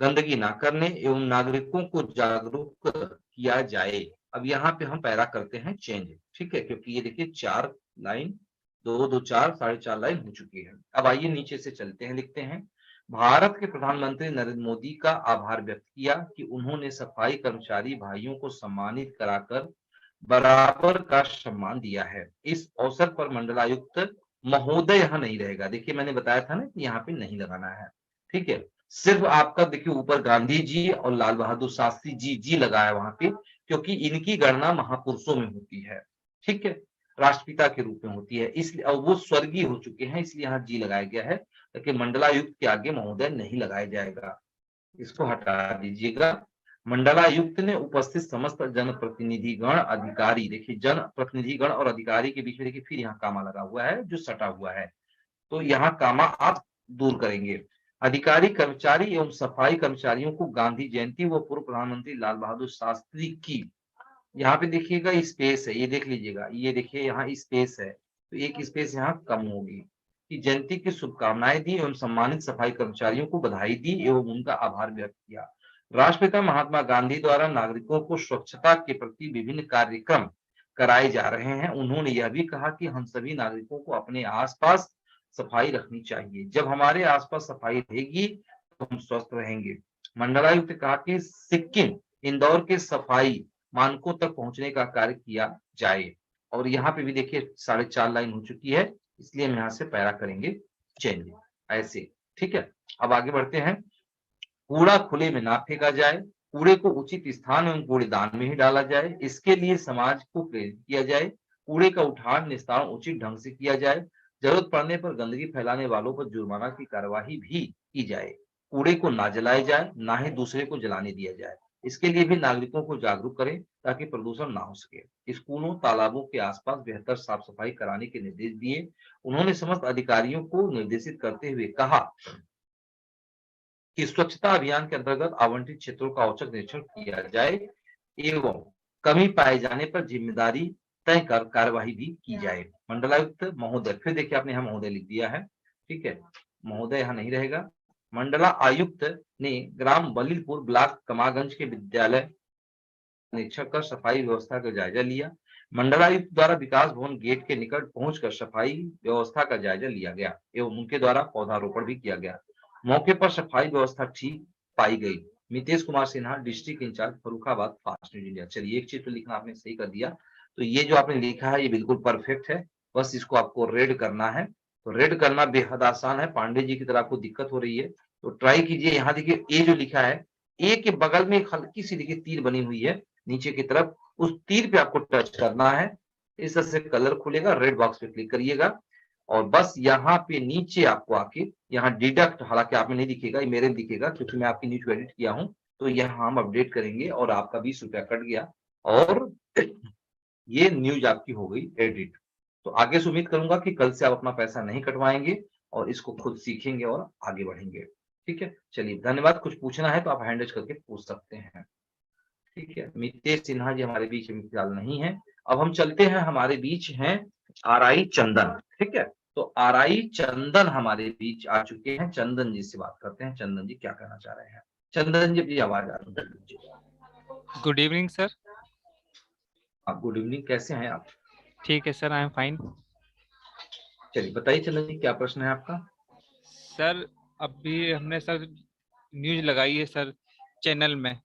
गंदगी ना करने एवं नागरिकों को जागरूक किया जाए। अब यहाँ पे हम पैरा करते हैं चेंज। ठीक है, क्योंकि ये देखिए 4 लाइन, 2 2 4 4.5 लाइन हो चुकी है। अब आइए नीचे से चलते हैं, लिखते हैं, भारत के प्रधानमंत्री नरेंद्र मोदी का आभार व्यक्त किया कि उन्होंने सफाई कर्मचारी भाइयों को सम्मानित कराकर बराबर का सम्मान दिया है। इस अवसर पर मंडलायुक्त महोदय यहाँ नहीं रहेगा, देखिए मैंने बताया था ना कि यहाँ पे नहीं लगाना है। ठीक है, सिर्फ आपका देखिए ऊपर गांधी जी और लाल बहादुर शास्त्री जी लगा है वहां पे, क्योंकि इनकी गणना महापुरुषों में होती है। ठीक है, राष्ट्रपिता के रूप में होती है, इसलिए और वो स्वर्गीय हो चुके हैं, इसलिए यहाँ जी लगाया गया है, लेकिन मंडलायुक्त के आगे महोदय नहीं लगाया जाएगा, इसको हटा दीजिएगा। मंडलायुक्त ने उपस्थित समस्त जनप्रतिनिधिगण अधिकारी, देखिए जनप्रतिनिधिगण और अधिकारी के बीच में देखिए फिर यहाँ कामा लगा हुआ है जो सटा हुआ है, तो यहाँ कामा आप दूर करेंगे। अधिकारी कर्मचारी एवं सफाई कर्मचारियों को गांधी जयंती व पूर्व प्रधानमंत्री लाल बहादुर शास्त्री की, यहाँ पे देखिएगा स्पेस है, ये देख लीजिएगा, ये देखिए यहाँ स्पेस है, तो एक स्पेस यहाँ कम होगी, कि जयंती की शुभकामनाएं दी एवं सम्मानित सफाई कर्मचारियों को बधाई दी एवं उनका आभार व्यक्त किया। राष्ट्रपिता महात्मा गांधी द्वारा नागरिकों को स्वच्छता के प्रति विभिन्न कार्यक्रम कराए जा रहे हैं। उन्होंने यह भी कहा कि हम सभी नागरिकों को अपने आसपास सफाई रखनी चाहिए। जब हमारे आसपास सफाई रहेगी तो हम स्वस्थ रहेंगे। मंडलायुक्त ने कहा कि सिक्किम इंदौर के सफाई मानकों तक पहुंचने का कार्य किया जाए। और यहाँ पे भी देखिए 4.5 लाइन हो चुकी है, इसलिए हम यहाँ से पैरा करेंगे चेंज ऐसे। ठीक है, अब आगे बढ़ते हैं। कूड़ा खुले में ना फेंका जाए, कूड़े को उचित स्थान एवं कूड़ेदान में ही डाला जाए, इसके लिए समाज को प्रेरित किया जाए। कूड़े का उठान निस्तारण उचित ढंग से किया जाए। जरूरत पड़ने पर गंदगी फैलाने वालों पर जुर्माना की कार्यवाही भी की जाए। कूड़े को ना जलाया जाए, ना ही दूसरे को जलाने दिया जाए। इसके लिए भी नागरिकों को जागरूक करें ताकि प्रदूषण ना हो सके। स्कूलों तालाबों के आसपास बेहतर साफ सफाई कराने के निर्देश दिए। उन्होंने समस्त अधिकारियों को निर्देशित करते हुए कहा कि स्वच्छता अभियान के अंतर्गत आवंटित क्षेत्रों का औचक निरीक्षण किया जाए एवं कमी पाए जाने पर जिम्मेदारी तय कर कार्यवाही भी की जाए। मंडलायुक्त महोदय, फिर देखिए आपने यहाँ महोदय लिख दिया है, ठीक है, महोदय यहाँ नहीं रहेगा। मंडला आयुक्त ने ग्राम बलीलपुर ब्लॉक कमागंज के विद्यालय निरीक्षण कर सफाई व्यवस्था का जायजा लिया। मंडलायुक्त द्वारा विकास भवन गेट के निकट पहुंचकर सफाई व्यवस्था का जायजा लिया गया एवं उनके द्वारा पौधारोपण भी किया गया। मौके पर सफाई व्यवस्था ठीक पाई गई। Mitesh Kumar Sinha, district in charge Farrukhabad, fast news India. चलिए, एक चीज तो लिखना आपने सही कर दिया, तो ये जो आपने लिखा है ये बिल्कुल परफेक्ट है, बस इसको आपको रेड करना है। तो रेड करना बेहद आसान है। पांडे जी की तरह आपको दिक्कत हो रही है तो ट्राई कीजिए। यहाँ देखिए ए जो लिखा है, ए के बगल में एक हल्की सी देखिए तीर बनी हुई है नीचे की तरफ, उस तीर पे आपको टच करना है। इस तरह से कलर खुलेगा, रेड बॉक्स पे क्लिक करिएगा और बस यहाँ पे नीचे आपको आके यहाँ डिडक्ट, हालांकि आप में नहीं दिखेगा, ये मेरे में दिखेगा क्योंकि मैं आपकी न्यूज को एडिट किया हूँ, तो यहाँ हम अपडेट करेंगे और आपका 20 रुपया कट गया और ये न्यूज आपकी हो गई एडिट। तो आगे से उम्मीद करूंगा कि कल से आप अपना पैसा नहीं कटवाएंगे और इसको खुद सीखेंगे और आगे बढ़ेंगे। ठीक है, चलिए धन्यवाद। कुछ पूछना है तो आप हैंड रेज करके पूछ सकते हैं। ठीक है, मितेश सिन्हा जी हमारे बीच में फिलहाल नहीं है। अब हम चलते हैं, हमारे बीच हैं आरआई चंदन। ठीक है, तो आरआई चंदन हमारे बीच आ चुके हैं। चंदन जी से बात करते हैं। चंदन जी क्या कहना चाह रहे हैं? चंदन जी अपनी आवाज आ रही है। Good evening sir. आप गुड इवनिंग, कैसे हैं आप? ठीक है सर, आई एम फाइन। चलिए बताइए चंदन जी, क्या प्रश्न है आपका? सर अभी हमने सर न्यूज लगाई है सर चैनल में,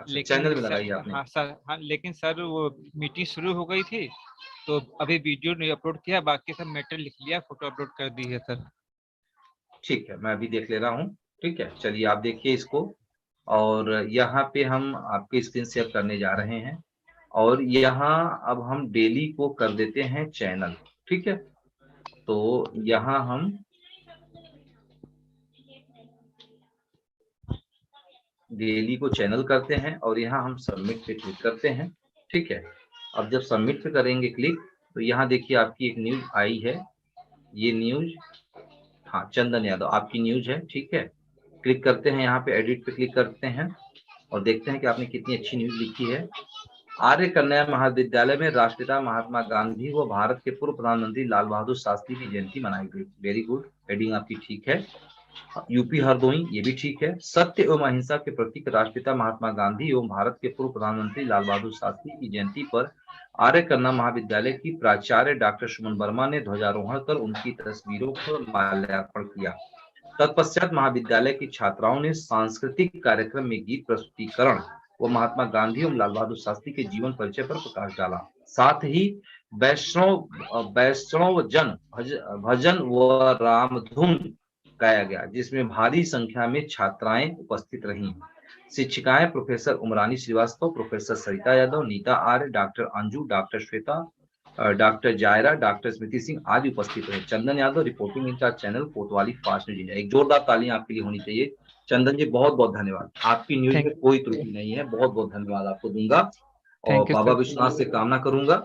लेकिन चैनल में लगाई आपने? हाँ सर, हाँ, लेकिन सर वो मीटिंग शुरू हो गई थी तो अभी वीडियो नहीं अपलोड किया, बाकी सब मैटर लिख लिया, फोटो अपलोड कर दी है सर। ठीक है, मैं अभी देख ले रहा हूँ। ठीक है, चलिए आप देखिए इसको, और यहाँ पे हम आपके स्क्रीन शेयर करने जा रहे हैं और यहाँ अब हम डेली को कर देते हैं चैनल। ठीक है, तो यहाँ हम डेली को चैनल करते हैं और यहाँ हम सबमिट पे क्लिक करते हैं। ठीक है, अब जब सबमिट पे करेंगे क्लिक तो यहाँ देखिए आपकी एक न्यूज आई है, ये न्यूज, हाँ चंदन यादव आपकी न्यूज है। ठीक है, क्लिक करते हैं, यहाँ पे एडिट पे क्लिक करते हैं और देखते हैं कि आपने कितनी अच्छी न्यूज लिखी है। आर्य कन्या महाविद्यालय में राष्ट्रपिता महात्मा गांधी व भारत के पूर्व प्रधानमंत्री लाल बहादुर शास्त्री की जयंती मनाई गई। वेरी गुड, हेडिंग आपकी ठीक है। यूपी हरदोई, ये भी ठीक है। सत्य एवं अहिंसा के प्रतीक राष्ट्रपिता महात्मा गांधी एवं भारत के पूर्व प्रधानमंत्री लाल बहादुर शास्त्री की जयंती पर आर्य कन्या महाविद्यालय की प्राचार्य डॉक्टर सुमन वर्मा ने ध्वजारोहण कर उनकी तस्वीरों पर माल्यार्पण किया। तत्पश्चात महाविद्यालय की छात्राओं ने सांस्कृतिक कार्यक्रम में गीत प्रस्तुतिकरण व महात्मा गांधी एवं लाल बहादुर शास्त्री के जीवन परिचय पर प्रकाश डाला। साथ ही वैष्णव जन भजन व रामधुन गाया गया, जिसमें भारी संख्या में छात्राएं उपस्थित रहीं। शिक्षिकाएं professor Umrani Srivastava, professor Sarita Yadav, Neeta Arya, doctor Anju, doctor Shweta, doctor Zaira, doctor Smriti Singh आदि उपस्थित रहे। Chandan Yadav, reporting incharge channel Kotwali fast news India. एक जोरदार तालियां आपके लिए होनी चाहिए। चंदन जी बहुत बहुत धन्यवाद, आपकी न्यूज में कोई त्रुटि नहीं है। बहुत बहुत धन्यवाद आपको दूंगा और बाबा विश्वनाथ से कामना करूंगा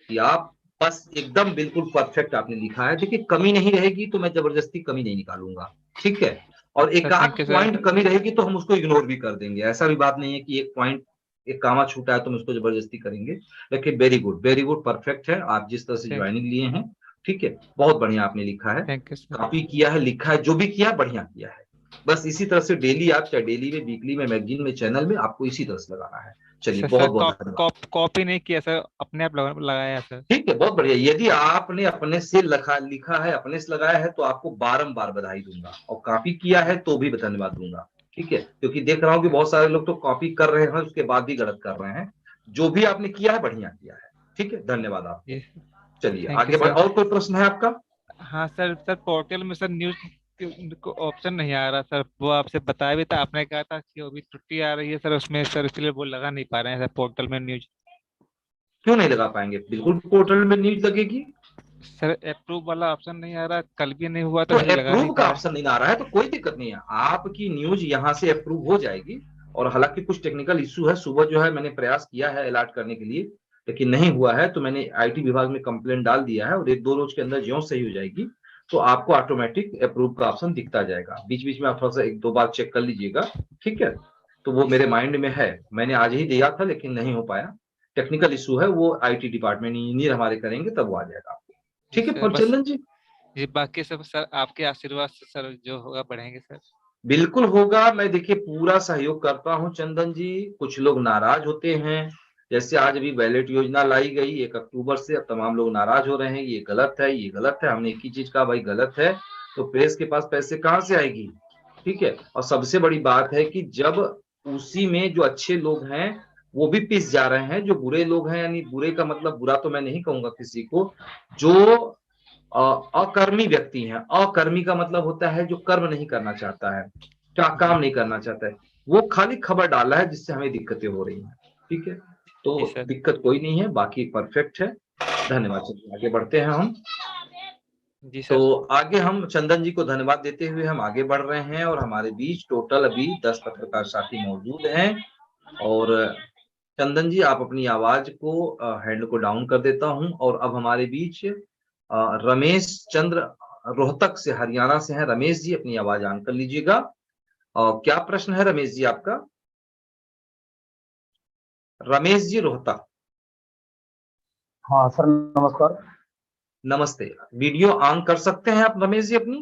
कि आप बस एकदम बिल्कुल परफेक्ट आपने लिखा है। देखिए कमी नहीं रहेगी तो मैं जबरदस्ती कमी नहीं निकालूंगा, ठीक है। और एक आध थैंक यू सर। पॉइंट कमी रहेगी तो हम उसको इग्नोर भी कर देंगे, ऐसा भी बात नहीं है कि एक पॉइंट एक कामा छूटा है तो हम उसको जबरदस्ती करेंगे। लेकिन वेरी गुड परफेक्ट है, आप जिस तरह से ज्वाइनिंग लिए हैं, ठीक है, बहुत बढ़िया आपने लिखा है, थैंक यू सर। कॉपी किया है, लिखा है, जो भी किया बढ़िया किया है। बस इसी तरह से डेली आप, चाहे डेली में, वीकली में, मैगजीन में, चैनल में, आपको इसी तरह से लगाना है। चलिए सर बहुत बहुत धन्यवाद। कॉपी नहीं किया सर, अपने आप लगाया सर। ठीक है, बहुत बढ़िया। यदि आपने अपने से लिखा है, अपने से लगाया है, तो आपको बारंबार बधाई दूंगा, और कॉपी किया है तो भी धन्यवाद दूंगा, ठीक है। क्योंकि देख रहा हूं कि बहुत सारे लोग तो कॉपी कर रहे हैं उसके बाद भी गलत कर रहे हैं। जो भी आपने किया है बढ़िया किया है, ठीक है, धन्यवाद आपको। चलिए थैंक आगे यू बढ़, सर। और कोई प्रश्न है आपका? हाँ सर, पोर्टल में सर न्यूज को ऑप्शन नहीं आ रहा सर, वो आपसे बताया भी था, आपने कहा था कि अभी छुट्टी आ रही है सर उसमें सर, इसलिए वो लगा नहीं पा रहे हैं सर पोर्टल में न्यूज। क्यों नहीं लगा पाएंगे? बिल्कुल पोर्टल में न्यूज लगेगी। सर अप्रूव वाला ऑप्शन नहीं आ रहा, कल भी नहीं हुआ तो तो इसलिए लगा नहीं अप्रूव का पा रहे। ऑप्शन नहीं आ रहा है तो कोई दिक्कत नहीं है, आपकी न्यूज यहाँ से अप्रूव हो जाएगी। और हालांकि कुछ टेक्निकल इश्यू है, सुबह जो है मैंने प्रयास किया है अलर्ट करने के लिए, लेकिन नहीं हुआ है, तो मैंने आईटी विभाग में कंप्लेंट डाल दिया है, और 1-2 रोज के अंदर ज्यों सही हो जाएगी तो आपको ऑटोमेटिक अप्रूव का ऑप्शन दिखता जाएगा। बीच बीच में आप थोड़ा सा 1-2 बार चेक कर लीजिएगा, ठीक है। तो वो जी मेरे सर। माइंड में है, मैंने आज ही दिया था लेकिन नहीं हो पाया, टेक्निकल इशू है, वो आईटी डिपार्टमेंट इंजीनियर हमारे करेंगे तब वो आ जाएगा आपको। जी ठीक है सर, बस फलचंदन जी। ये बाकी सब सर आपके आशीर्वाद से सर जो होगा बढ़ेंगे सर। बिल्कुल होगा, मैं देखिए पूरा सहयोग करता हूं चंदन जी। कुछ लोग नाराज होते हैं, जैसे आज अभी बैलेट योजना लाई गई 1 अक्टूबर से, अब तमाम लोग नाराज हो रहे हैं, ये गलत है, ये गलत है। हमने एक ही चीज कहा, भाई गलत है तो प्रेस के पास पैसे कहां से आएगी, ठीक है। और सबसे बड़ी बात है कि जब उसी में जो अच्छे लोग हैं वो भी पिस जा रहे हैं, जो बुरे लोग हैं, यानी बुरे का मतलब बुरा तो मैं नहीं कहूंगा किसी को, जो अकर्मी व्यक्ति हैं, अकर्मी का मतलब होता है जो कर्म नहीं करना चाहता है, क्या काम नहीं करना चाहता है, वो खाली खबर डाला है जिससे हमें दिक्कतें हो रही हैं, ठीक है। जी तो सर। दिक्कत कोई नहीं है, बाकी परफेक्ट है। धन्यवाद। चलिए आगे बढ़ते हैं हम। जी तो सर। आगे हम चंदन जी को धन्यवाद देते हुए हम आगे बढ़ रहे हैं, और हमारे बीच टोटल अभी 10 पत्रकार साथी मौजूद हैं। और चंदन जी आप अपनी आवाज को हैंड को डाउन कर देता हूं, और अब हमारे बीच रमेश चंद्र रोहतक से, हरियाणा से हैं। रमेश जी अपनी आवाज ऑन कर लीजिएगा। और क्या प्रश्न है रमेश जी आपका? रमेश जी रोहतक। हाँ सर नमस्कार। नमस्ते। वीडियो ऑन कर सकते हैं आप रमेश जी अपनी?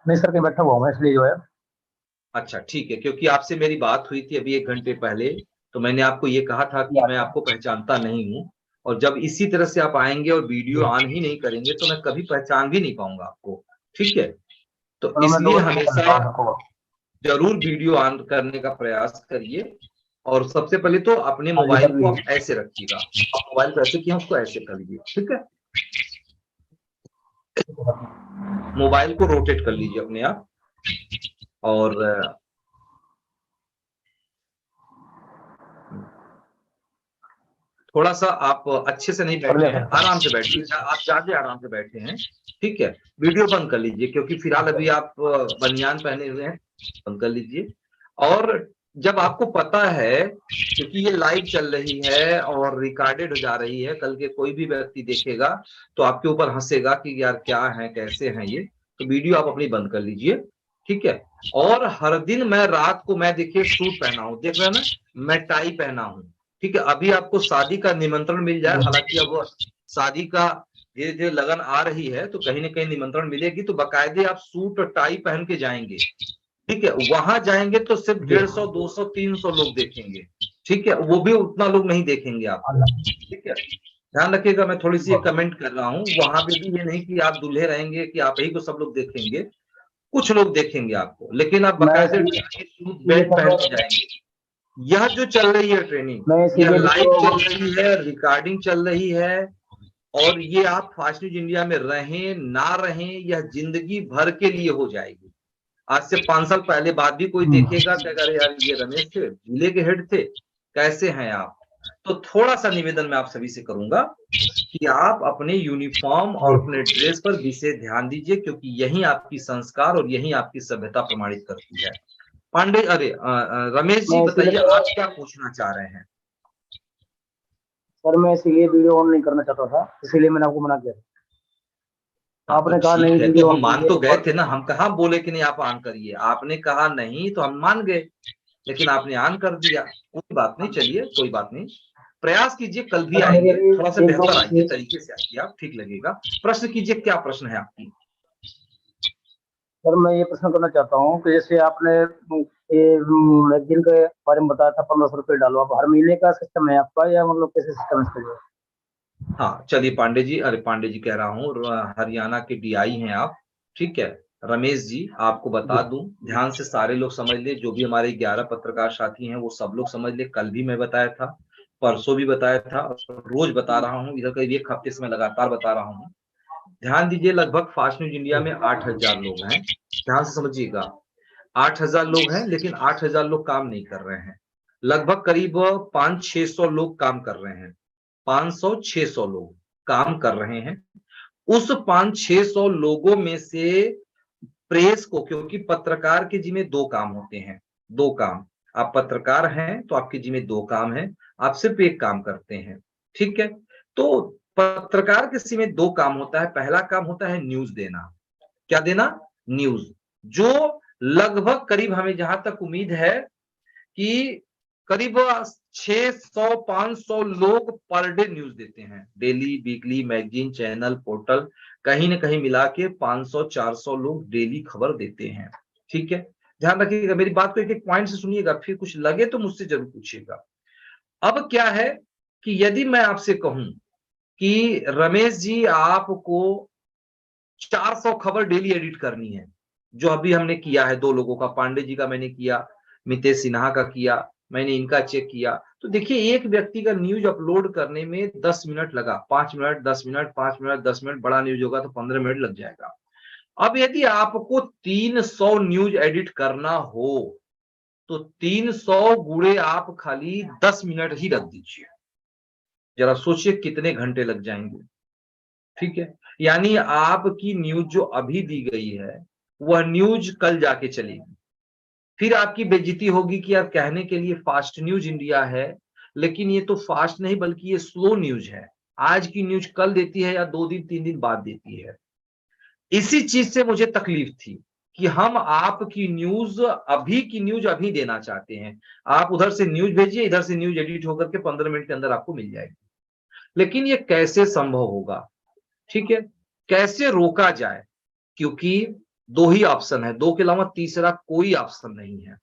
नहीं सर, कहीं बैठा हुआ हूँ मैं, इसलिए जो है। अच्छा ठीक है, क्योंकि आपसे मेरी बात हुई थी अभी 1 घंटे पहले, तो मैंने आपको ये कहा था कि मैं आपको पहचानता नहीं हूँ, और जब इसी तरह से आप आएंगे और वीडियो ऑन ही नहीं करेंगे तो मैं कभी पहचान भी नहीं पाऊंगा आपको, ठीक है। तो चलो मैं इसलिए दोबारा करता हमेशा हूँ आपको। जरूर वीडियो ऑन करने का प्रयास करिए। और सबसे पहले तो अपने हाँ जी मोबाइल सर को जी। आप ऐसे रखिएगा, आप मोबाइल को ऐसे किया उसको ऐसे कर लीजिए, ठीक है। मोबाइल को रोटेट कर लीजिए अपने आप, और थोड़ा सा आप अच्छे से नहीं बैठे हैं, आराम से बैठिए, आप ज्यादा आराम से बैठे हैं, ठीक है। वीडियो बंद कर लीजिए, क्योंकि फिलहाल अभी आप बनियान पहने हुए हैं, बंद कर लीजिए। और जब आपको पता है, क्योंकि ये लाइव चल रही है और रिकॉर्डेड जा रही है, कल के कोई भी व्यक्ति देखेगा तो आपके ऊपर हंसेगा कि यार क्या है, कैसे हैं ये, तो वीडियो आप अपनी बंद कर लीजिए, ठीक है। और हर दिन मैं रात को, मैं देखिए सूट पहना हूं, देख रहे हैं ना, मैं टाई पहना हूं, ठीक है। अभी आपको शादी का निमंत्रण मिल जाए, हालांकि अब शादी का ये जो लगन आ रही है तो कहीं ना कहीं निमंत्रण मिलेगी, तो बाकायदे आप सूट और टाई पहन के जाएंगे, ठीक है। वहां जाएंगे तो सिर्फ 150, 200, 300 लोग देखेंगे, ठीक है, वो भी उतना लोग नहीं देखेंगे आपको, ठीक है। ध्यान रखिएगा, मैं थोड़ी सी कमेंट कर रहा हूँ, वहां पे भी ये नहीं कि आप दूल्हे रहेंगे कि आप ही को सब लोग देखेंगे, कुछ लोग देखेंगे आपको, लेकिन आप बाकायदे सूट बेल्ट पहन के जाएंगे। यह जो चल रही है ट्रेनिंग, यह लाइव चल रही है, रिकॉर्डिंग चल रही है, और ये आप फास्ट न्यूज इंडिया में रहें ना रहें, यह जिंदगी भर के लिए हो जाएगी। आज से 5 साल पहले बाद भी कोई देखेगा कि अगर यार ये रमेश थे, जिले के हेड थे, कैसे हैं आप। तो थोड़ा सा निवेदन मैं आप सभी से करूंगा कि आप अपने यूनिफॉर्म और अपने ड्रेस पर विशेष ध्यान दीजिए, क्योंकि यही आपकी संस्कार और यही आपकी सभ्यता प्रमाणित करती है। पांडे, अरे रमेश जी बताइए, आप क्या पूछना चाह रहे हैं? सर मैं इसीलिए वीडियो ऑन नहीं करना चाहता था, इसीलिए मैंने आपको मना किया। हाँ, आपने तो कहा नहीं ठीक है, तो वीडियो हम ऑन मान कीजिए तो गए और थे ना, हम कहाँ बोले कि नहीं आप ऑन करिए, आपने कहा नहीं तो हम मान गए, लेकिन आपने ऑन कर दिया। कोई बात नहीं, चलिए कोई बात नहीं, प्रयास कीजिए, कल भी सर आएंगे, मेरी थोड़ा सा एक दो बेहतर आइए, तरीके से आइए आप, ठीक लगेगा। प्रश्न कीजिए, क्या प्रश्न है आपकी? सर मैं ये प्रश्न करना चाहता हूँ कि जैसे आपने ये मैगजीन के बारे में बताया था 1500 रुपये डालो, आप हर महीने का सिस्टम है आपका या मतलब कैसे सिस्टम है इसका जो? हाँ चलिए पांडे जी, अरे पांडे जी कह रहा हूँ, हरियाणा के डीआई हैं आप, ठीक है रमेश जी, आपको बता दूं, ध्यान से सारे लोग समझ ले, जो भी हमारे 11 पत्रकार साथी हैं वो सब लोग समझ ले, कल भी मैं बताया था, परसों भी बताया था, रोज बता रहा हूँ, इधर करीब एक हफ्ते से मैं लगातार बता रहा हूँ। ध्यान दीजिए, लगभग फास्ट न्यूज इंडिया में 8000 लोग हैं, ध्यान से समझिएगा, 8000 लोग हैं, लेकिन 8000 लोग काम नहीं कर रहे हैं, लगभग करीब 500-600 लोग काम कर रहे हैं, 500-600 लोग काम कर रहे हैं। उस 500-600 लोगों में से प्रेस को, क्योंकि पत्रकार के जिम्मे दो काम होते हैं, दो काम, आप पत्रकार हैं तो आपके जिम्मे दो काम है, आप सिर्फ एक काम करते हैं, ठीक है। तो पत्रकार के जिम्मे दो काम होता है, पहला काम होता है न्यूज देना, क्या देना? न्यूज, जो लगभग करीब हमें जहां तक उम्मीद है कि करीब 600-500 लोग पर डे न्यूज देते हैं, daily, weekly, magazine, channel, portal, कहीं ना कहीं मिला के 500-400 लोग डेली खबर देते हैं, ठीक है। ध्यान रखिएगा, मेरी बात को एक एक पॉइंट से सुनिएगा, फिर कुछ लगे तो मुझसे जरूर पूछिएगा। अब क्या है कि यदि मैं आपसे कहूं कि रमेश जी आपको 400 खबर डेली एडिट करनी है, जो अभी हमने किया है, दो लोगों का, पांडे जी का मैंने किया, मितेश सिन्हा का किया, मैंने इनका चेक किया, तो देखिए एक व्यक्ति का न्यूज अपलोड करने में 10 मिनट लगा, 5 मिनट, 10 मिनट, 5 मिनट, 10 मिनट, बड़ा न्यूज होगा तो 15 मिनट लग जाएगा। अब यदि आपको 300 न्यूज एडिट करना हो तो 300 गुणे आप खाली 10 मिनट ही रख दीजिए, जरा सोचिए कितने घंटे लग जाएंगे, ठीक है। यानी आपकी न्यूज जो अभी दी गई है वह न्यूज कल जाके चलेगी, फिर आपकी बेइज्जती होगी कि यार कहने के लिए फास्ट न्यूज इंडिया है, लेकिन ये तो फास्ट नहीं बल्कि ये स्लो न्यूज है, आज की न्यूज कल देती है या 2 दिन 3 दिन बाद देती है। इसी चीज से मुझे तकलीफ थी कि हम आपकी न्यूज, अभी की न्यूज अभी देना चाहते हैं, आप उधर से न्यूज भेजिए, इधर से न्यूज एडिट होकर के 15 मिनट के अंदर आपको मिल जाएगी, लेकिन ये कैसे संभव होगा, ठीक है, कैसे रोका जाए? क्योंकि दो ही ऑप्शन है, दो के अलावा तीसरा कोई ऑप्शन नहीं है।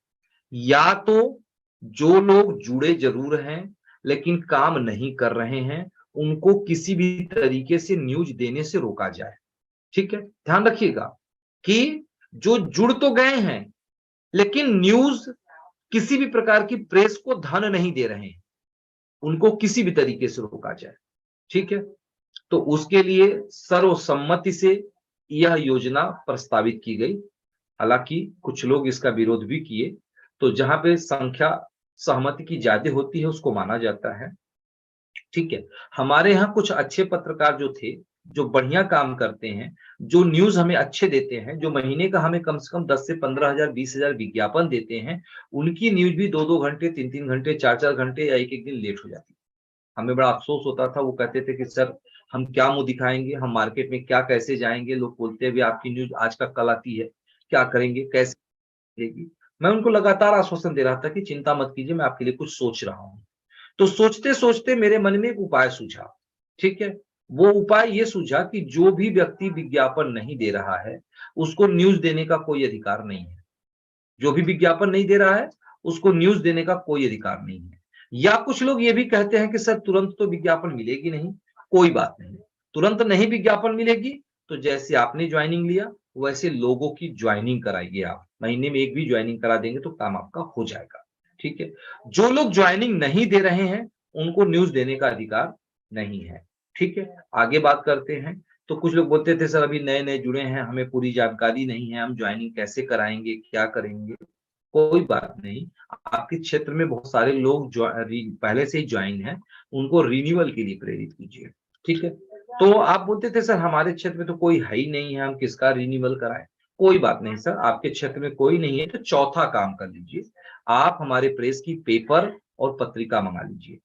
या तो जो लोग जुड़े जरूर हैं लेकिन काम नहीं कर रहे हैं, उनको किसी भी तरीके से न्यूज देने से रोका जाए, ठीक है। ध्यान रखिएगा कि जो जुड़ तो गए हैं लेकिन न्यूज, किसी भी प्रकार की प्रेस को धन नहीं दे रहे हैं, उनको किसी भी तरीके से रोका जाए, ठीक है। तो उसके लिए सर्वसम्मति से यह योजना प्रस्तावित की गई, हालांकि कुछ लोग इसका विरोध भी किए, तो जहां पे संख्या सहमति की ज्यादा होती है उसको माना जाता है, ठीक है। हमारे यहाँ कुछ अच्छे पत्रकार जो थे, जो बढ़िया काम करते हैं, जो न्यूज हमें अच्छे देते हैं, जो महीने का हमें कम से कम 10 से 15,000 20,000 विज्ञापन देते हैं, उनकी न्यूज भी 2-2 घंटे, 3-3 घंटे, 4-4 घंटे या एक-एक दिन लेट हो जाती है। हमें बड़ा अफसोस होता था, वो कहते थे कि सर हम क्या मुंह दिखाएंगे, हम मार्केट में क्या कैसे जाएंगे, लोग बोलते हैं भी आपकी न्यूज आज का कल आती है, क्या करेंगे, कैसे देगी। मैं उनको लगातार आश्वासन दे रहा था कि चिंता मत कीजिए, मैं आपके लिए कुछ सोच रहा हूँ। तो सोचते सोचते मेरे मन में एक उपाय सूझा, ठीक है। वो उपाय ये सूझा कि जो भी व्यक्ति विज्ञापन नहीं दे रहा है उसको न्यूज देने का कोई अधिकार नहीं है, जो भी विज्ञापन नहीं दे रहा है उसको न्यूज देने का कोई अधिकार नहीं है। या कुछ लोग ये भी कहते हैं कि सर तुरंत तो विज्ञापन मिलेगी नहीं, कोई बात नहीं, तुरंत नहीं विज्ञापन मिलेगी तो जैसे आपने ज्वाइनिंग लिया वैसे लोगों की ज्वाइनिंग कराइए, आप महीने में एक भी ज्वाइनिंग करा देंगे तो काम आपका हो जाएगा, ठीक है। जो लोग ज्वाइनिंग नहीं दे रहे हैं उनको न्यूज देने का अधिकार नहीं है, ठीक है। आगे बात करते हैं। तो कुछ लोग बोलते थे सर अभी नए नए जुड़े हैं, हमें पूरी जानकारी नहीं है, हम ज्वाइनिंग कैसे कराएंगे, क्या करेंगे। कोई बात नहीं, आपके क्षेत्र में बहुत सारे लोग जो पहले से ही ज्वाइन है, उनको रिन्यूअल के लिए प्रेरित कीजिए, ठीक है। तो आप बोलते थे सर हमारे क्षेत्र में तो कोई है ही नहीं है, हम किसका रिन्यूअल कराएं। कोई बात नहीं सर, आपके क्षेत्र में कोई नहीं है तो चौथा काम कर लीजिए, आप हमारे प्रेस की पेपर और पत्रिका मंगा लीजिए।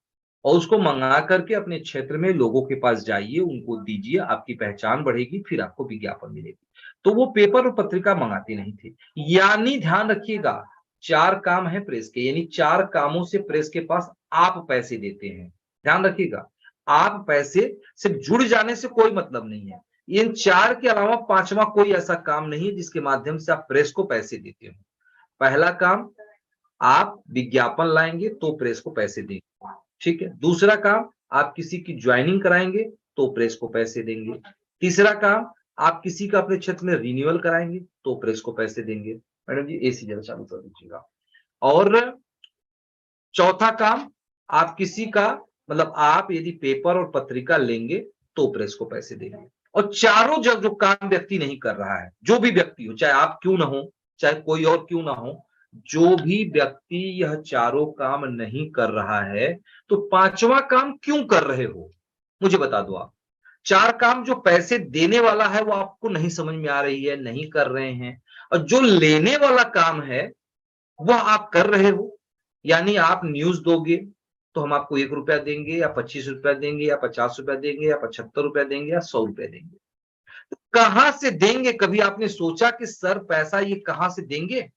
और उसको मंगा करके अपने क्षेत्र में लोगों के पास जाइए, उनको दीजिए, आपकी पहचान बढ़ेगी, फिर आपको विज्ञापन मिलेगी। तो वो पेपर और पत्रिका मंगाते नहीं थे। यानी ध्यान रखिएगा, 4 काम है प्रेस के, यानी 4 कामों से प्रेस के पास आप पैसे देते हैं। ध्यान रखिएगा, आप पैसे सिर्फ जुड़ जाने से कोई मतलब नहीं है। इन 4 के अलावा 5वां कोई ऐसा काम नहीं है जिसके माध्यम से आप प्रेस को पैसे देते हो। पहला काम, आप विज्ञापन लाएंगे तो प्रेस को पैसे देंगे, ठीक है। दूसरा काम, आप किसी की ज्वाइनिंग कराएंगे तो प्रेस को पैसे देंगे। तीसरा काम, आप किसी का अपने क्षेत्र में रिन्यूअल कराएंगे तो प्रेस को पैसे देंगे। मैडम जी एसी जरा चालू कर दीजिएगा। और चौथा काम, आप किसी का मतलब आप यदि पेपर और पत्रिका लेंगे तो प्रेस को पैसे देंगे। और चारों जब जो काम व्यक्ति नहीं कर रहा है, जो भी व्यक्ति हो, चाहे आप क्यों ना हो, चाहे कोई और क्यों ना हो, जो भी व्यक्ति यह चारों काम नहीं कर रहा है, तो 5वां काम क्यों कर रहे हो मुझे बता दो आप। 4 काम जो पैसे देने वाला है वो आपको नहीं समझ में आ रही है, नहीं कर रहे हैं, और जो लेने वाला काम है वह आप कर रहे हो। यानी आप न्यूज दोगे तो हम आपको 1 रुपया देंगे या 25 रुपया देंगे या 50 रुपया देंगे या 75 रुपया देंगे या 100 रुपया देंगे। तो कहां से देंगे? कभी आपने सोचा कि सर पैसा ये कहां से देंगे?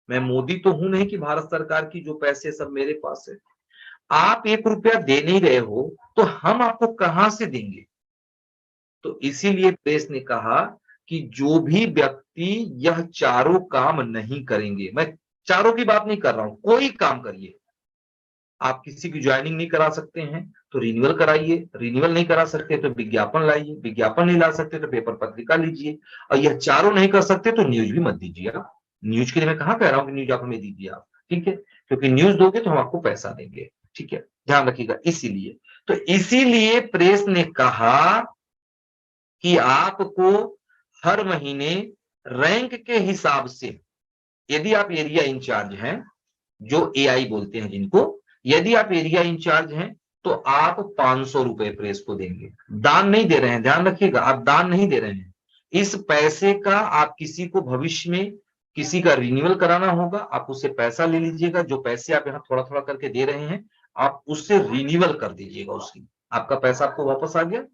मैं मोदी तो हूं नहीं कि भारत सरकार की जो पैसे सब मेरे पास है। आप 1 रुपया दे नहीं रहे हो तो हम आपको कहां से देंगे? तो इसीलिए प्रेस ने कहा कि जो भी व्यक्ति यह चारों काम नहीं करेंगे, मैं चारों की बात नहीं कर रहा हूं, कोई काम करिए। आप किसी की ज्वाइनिंग नहीं करा सकते हैं तो रिन्यूअल कराइए, रिन्यूअल नहीं करा सकते तो विज्ञापन लाइए, विज्ञापन नहीं ला सकते तो पेपर पत्रिका लीजिए, और यह चारों नहीं कर सकते तो न्यूज भी मत दीजिए आप। न्यूज के लिए मैं कहां कह रहा हूं कि न्यूज आप हमें दीजिए आप, ठीक है, क्योंकि न्यूज दोगे तो हम आपको पैसा देंगे, ठीक है, ध्यान रखिएगा। इसीलिए तो इसीलिए प्रेस ने कहा कि आपको हर महीने रैंक के हिसाब से, यदि आप एरिया इंचार्ज हैं, जो एआई बोलते हैं जिनको, यदि आप एरिया इंचार्ज हैं तो आप 500 रुपए प्रेस को देंगे। दान नहीं दे रहे हैं, ध्यान रखिएगा, आप दान नहीं दे रहे हैं। इस पैसे का आप किसी को भविष्य में किसी का रिन्यूअल कराना होगा, आप उससे पैसा ले लीजिएगा। जो पैसे आप यहाँ थोड़ा थोड़ा करके दे रहे हैं, आप उससे रिन्यूअल कर दीजिएगा, उसकी आपका पैसा आपको वापस आ गया।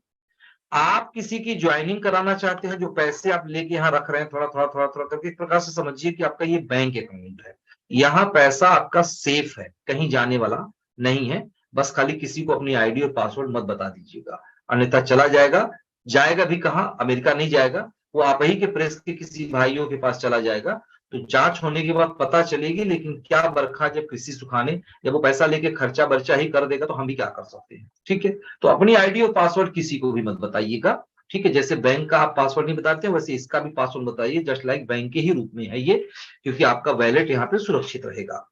आप किसी की ज्वाइनिंग कराना चाहते हैं, जो पैसे आप लेके यहाँ रख रहे हैं थोड़ा थोड़ा थोड़ा थोड़ा करके, एक प्रकार से समझिए कि आपका ये बैंक अकाउंट है, यहाँ पैसा आपका सेफ है, कहीं जाने वाला नहीं है। बस खाली किसी को अपनी आईडी और पासवर्ड मत बता दीजिएगा, अन्यथा चला जाएगा। जाएगा भी कहाँ? अमेरिका नहीं जाएगा, वो आप ही के प्रेस के किसी भाइयों के पास चला जाएगा। तो जांच होने के बाद पता चलेगी, लेकिन क्या बरखा जब कृषि सुखाने, जब वो पैसा लेके खर्चा बर्चा ही कर देगा तो हम भी क्या कर सकते हैं, ठीक है। तो अपनी आईडी और पासवर्ड किसी को भी मत बताइएगा, ठीक है। जैसे बैंक का आप पासवर्ड नहीं बताते हैं, वैसे इसका भी पासवर्ड बताइए, जस्ट लाइक बैंक के ही रूप में है ये, क्योंकि आपका वैलेट यहाँ पे सुरक्षित रहेगा।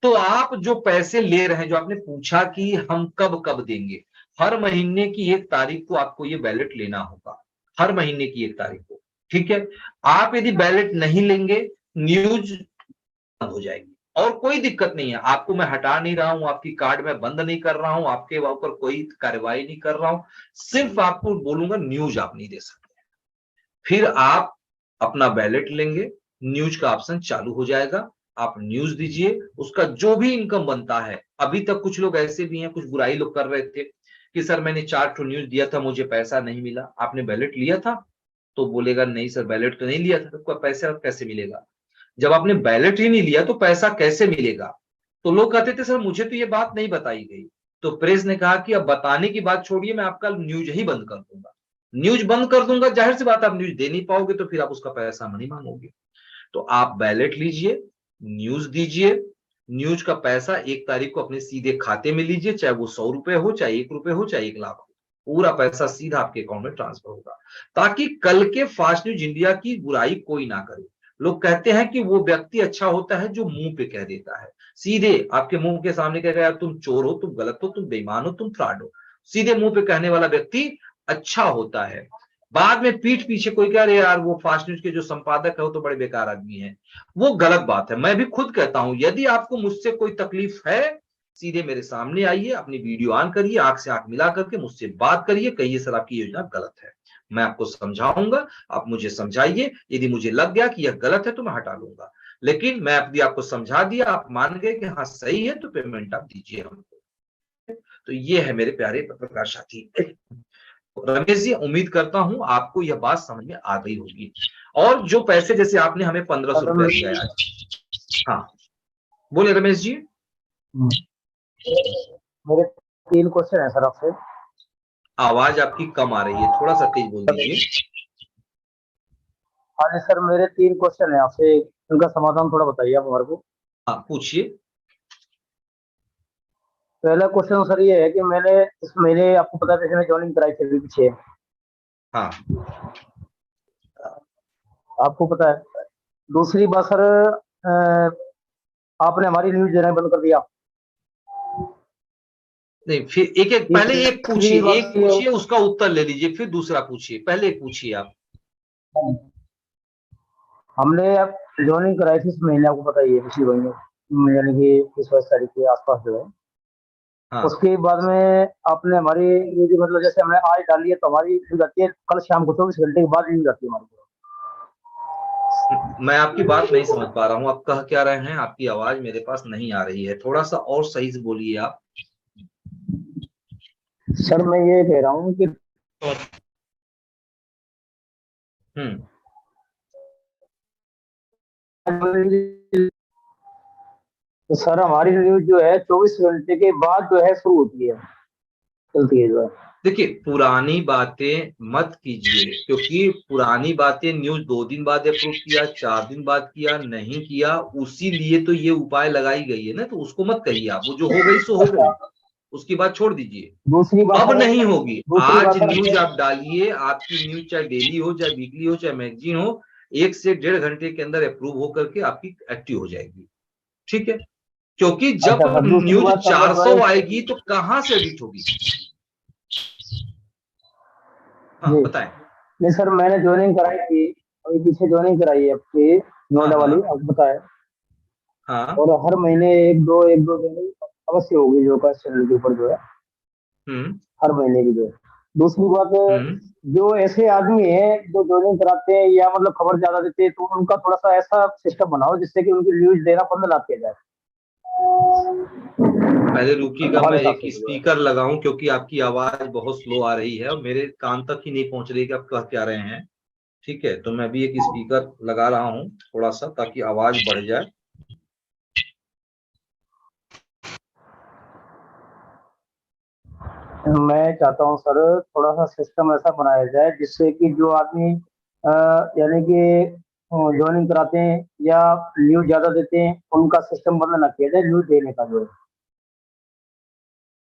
तो आप जो पैसे ले रहे हैं, जो आपने पूछा कि हम कब कब देंगे, हर महीने की 1 तारीख को आपको ये वैलेट लेना होगा, हर महीने की 1 तारीख को, ठीक है। आप यदि बैलेट नहीं लेंगे, न्यूज बंद हो जाएगी, और कोई दिक्कत नहीं है। आपको मैं हटा नहीं रहा हूं, आपकी कार्ड में बंद नहीं कर रहा हूं, आपके ऊपर कोई कार्रवाई नहीं कर रहा हूं, सिर्फ आपको बोलूंगा न्यूज आप नहीं दे सकते। फिर आप अपना बैलेट लेंगे, न्यूज का ऑप्शन चालू हो जाएगा, आप न्यूज दीजिए, उसका जो भी इनकम बनता है। अभी तक कुछ लोग ऐसे भी हैं, कुछ बुराई लोग कर रहे थे कि सर मैंने 4 ठो न्यूज दिया था, मुझे पैसा नहीं मिला। आपने बैलेट लिया था? तो बोलेगा नहीं सर बैलेट तो नहीं लिया था, तो पैसा कैसे मिलेगा? जब आपने बैलेट ही नहीं लिया तो पैसा कैसे मिलेगा? तो लोग कहते थे सर मुझे तो ये बात नहीं बताई गई। तो प्रेस ने कहा कि अब बताने की बात छोड़िए, मैं आपका न्यूज ही बंद कर दूंगा। न्यूज बंद कर दूंगा, जाहिर सी बात आप न्यूज दे नहीं पाओगे, तो फिर आप उसका पैसा नहीं मांगोगे। तो आप बैलेट लीजिए, न्यूज दीजिए, न्यूज का पैसा 1 तारीख को अपने सीधे खाते में लीजिए, चाहे वो 100 रुपए हो, चाहे 1 रुपए हो, चाहे 1 लाख हो, पूरा पैसा सीधा आपके अकाउंट में ट्रांसफर होगा, ताकि कल के फास्ट न्यूज इंडिया की बुराई कोई ना करे। लोग कहते हैं कि वो व्यक्ति अच्छा होता है जो मुंह पे कह देता है, सीधे आपके मुंह के सामने कह रहा है तुम चोर हो, तुम गलत हो, तुम बेईमान हो, तुम फ्रॉड हो। सीधे मुंह पे कहने वाला व्यक्ति अच्छा होता है। बाद में पीठ पीछे कोई कह रहे यार वो फास्ट न्यूज के जो संपादक है वो तो बड़े बेकार आदमी है, वो गलत बात है। मैं भी खुद कहता हूं, यदि आपको मुझसे कोई तकलीफ है, सीधे मेरे सामने आइए, अपनी वीडियो ऑन करिए, आंख से आंख मिला करके मुझसे बात करिए, कहिए सर आपकी योजना गलत है, मैं आपको समझाऊंगा, आप मुझे समझाइए। यदि मुझे लग गया कि यह गलत है तो मैं हटा लूंगा, लेकिन मैं अभी आपको समझा दिया, आप मान गए कि हाँ सही है, तो पेमेंट आप दीजिए हमको। तो ये है मेरे प्यारे पत्रकार साथी। रमेश जी, उम्मीद करता हूं आपको यह बात समझ में आ गई होगी। और जो पैसे जैसे आपने हमें 1500 रुपया दिया है आज, हाँ बोले रमेश जी। मेरे 3 क्वेश्चन है सर आपसे। आवाज आपकी कम आ रही है, थोड़ा सा तेज बोल दीजिए। हाँ जी सर, मेरे 3 क्वेश्चन है आपसे, इनका समाधान थोड़ा बताइए आप हमारे को। हाँ पूछिए। पहला क्वेश्चन सर ये है कि मैंने इस महीने, आपको पता है जैसे मैं ज्वाइनिंग कराई थी अभी पीछे, हाँ आपको पता है। दूसरी बात सर, आपने हमारी न्यूज देना बंद कर दिया। नहीं, फिर एक एक पहले एक पूछिए, तीसरी बात एक ये- पूछिए उसका उत्तर ले लीजिए, फिर दूसरा पूछिए। पहले एक पूछिए आप। हमने अब ज्वाइनिंग कराई थी इस महीने, आपको पता ही है, पिछले महीने, यानी कि 21 तारीख के आसपास जो है। हाँ उसके बाद में आपने हमारी न्यूज, मतलब जैसे हमने आज डाली है तो हमारी न्यूज आती है कल शाम को 24 घंटे के बाद न्यूज आती है हमारी। मैं आपकी बात नहीं समझ पा रहा हूँ, आप कह क्या रहे हैं? आपकी आवाज मेरे पास नहीं आ रही है, थोड़ा सा और सही से बोलिए आप। सर मैं ये कह रहा हूँ कि हम्म तो सर हमारी न्यूज जो है 24 घंटे के बाद जो है शुरू होती है, चलती है जो है। देखिए, पुरानी बातें मत कीजिए, क्योंकि पुरानी बातें न्यूज 2 दिन बाद अप्रूव किया, 4 दिन बाद किया, नहीं किया, उसी लिए तो ये उपाय लगाई गई है ना। तो उसको मत कहिए आप, वो जो हो गई सो हो गई, उसकी बात छोड़ दीजिए। दूसरी बात अब सर, नहीं होगी। दूसरी आज बात सर, न्यूज आप डालिए, आपकी न्यूज चाहे डेली हो, चाहे वीकली हो, चाहे मैगजीन हो, 1 से 1.5 घंटे के अंदर अप्रूव होकर के आपकी एक्टिव हो जाएगी। ठीक है, क्योंकि जब अच्छा सर, दूसरी न्यूज बात सर, 400 आएगी तो कहां से एडिट होगी? हाँ जी बताएं। नहीं सर, मैंने ज्वाइनिंग कराई थी, अभी पीछे ज्वाइनिंग कराई है आपकी हाँ नोएडा वाली, हाँ आपको पता है। हाँ। और हर महीने एक दो दिन अवश्य होगी जो का चैनल के ऊपर जो है, हम्म हर महीने की जो है। दूसरी बात, हम्म जो ऐसे आदमी है जो ज्वाइनिंग कराते हैं या मतलब खबर ज्यादा देते हैं, तो उनका थोड़ा सा ऐसा सिस्टम बनाओ जिससे कि उनकी न्यूज देना बंद ना किया जाए पहले रुकिएगा, हमारे मैं हिसाब एक से जो है। स्पीकर लगाऊं, क्योंकि आपकी आवाज बहुत स्लो आ रही है और मेरे कान तक ही नहीं पहुंच रही कि आप कह क्या रहे हैं। ठीक है, तो मैं भी एक स्पीकर लगा रहा हूं थोड़ा सा, ताकि आवाज बढ़ जाए। मैं चाहता हूँ सर, थोड़ा सा सिस्टम ऐसा बनाया जाए जिससे कि जो आदमी यानी कि ज्वाइनिंग कराते हैं या न्यूज ज्यादा देते हैं, उनका सिस्टम बंद ना किया जाए न्यूज देने का जो है।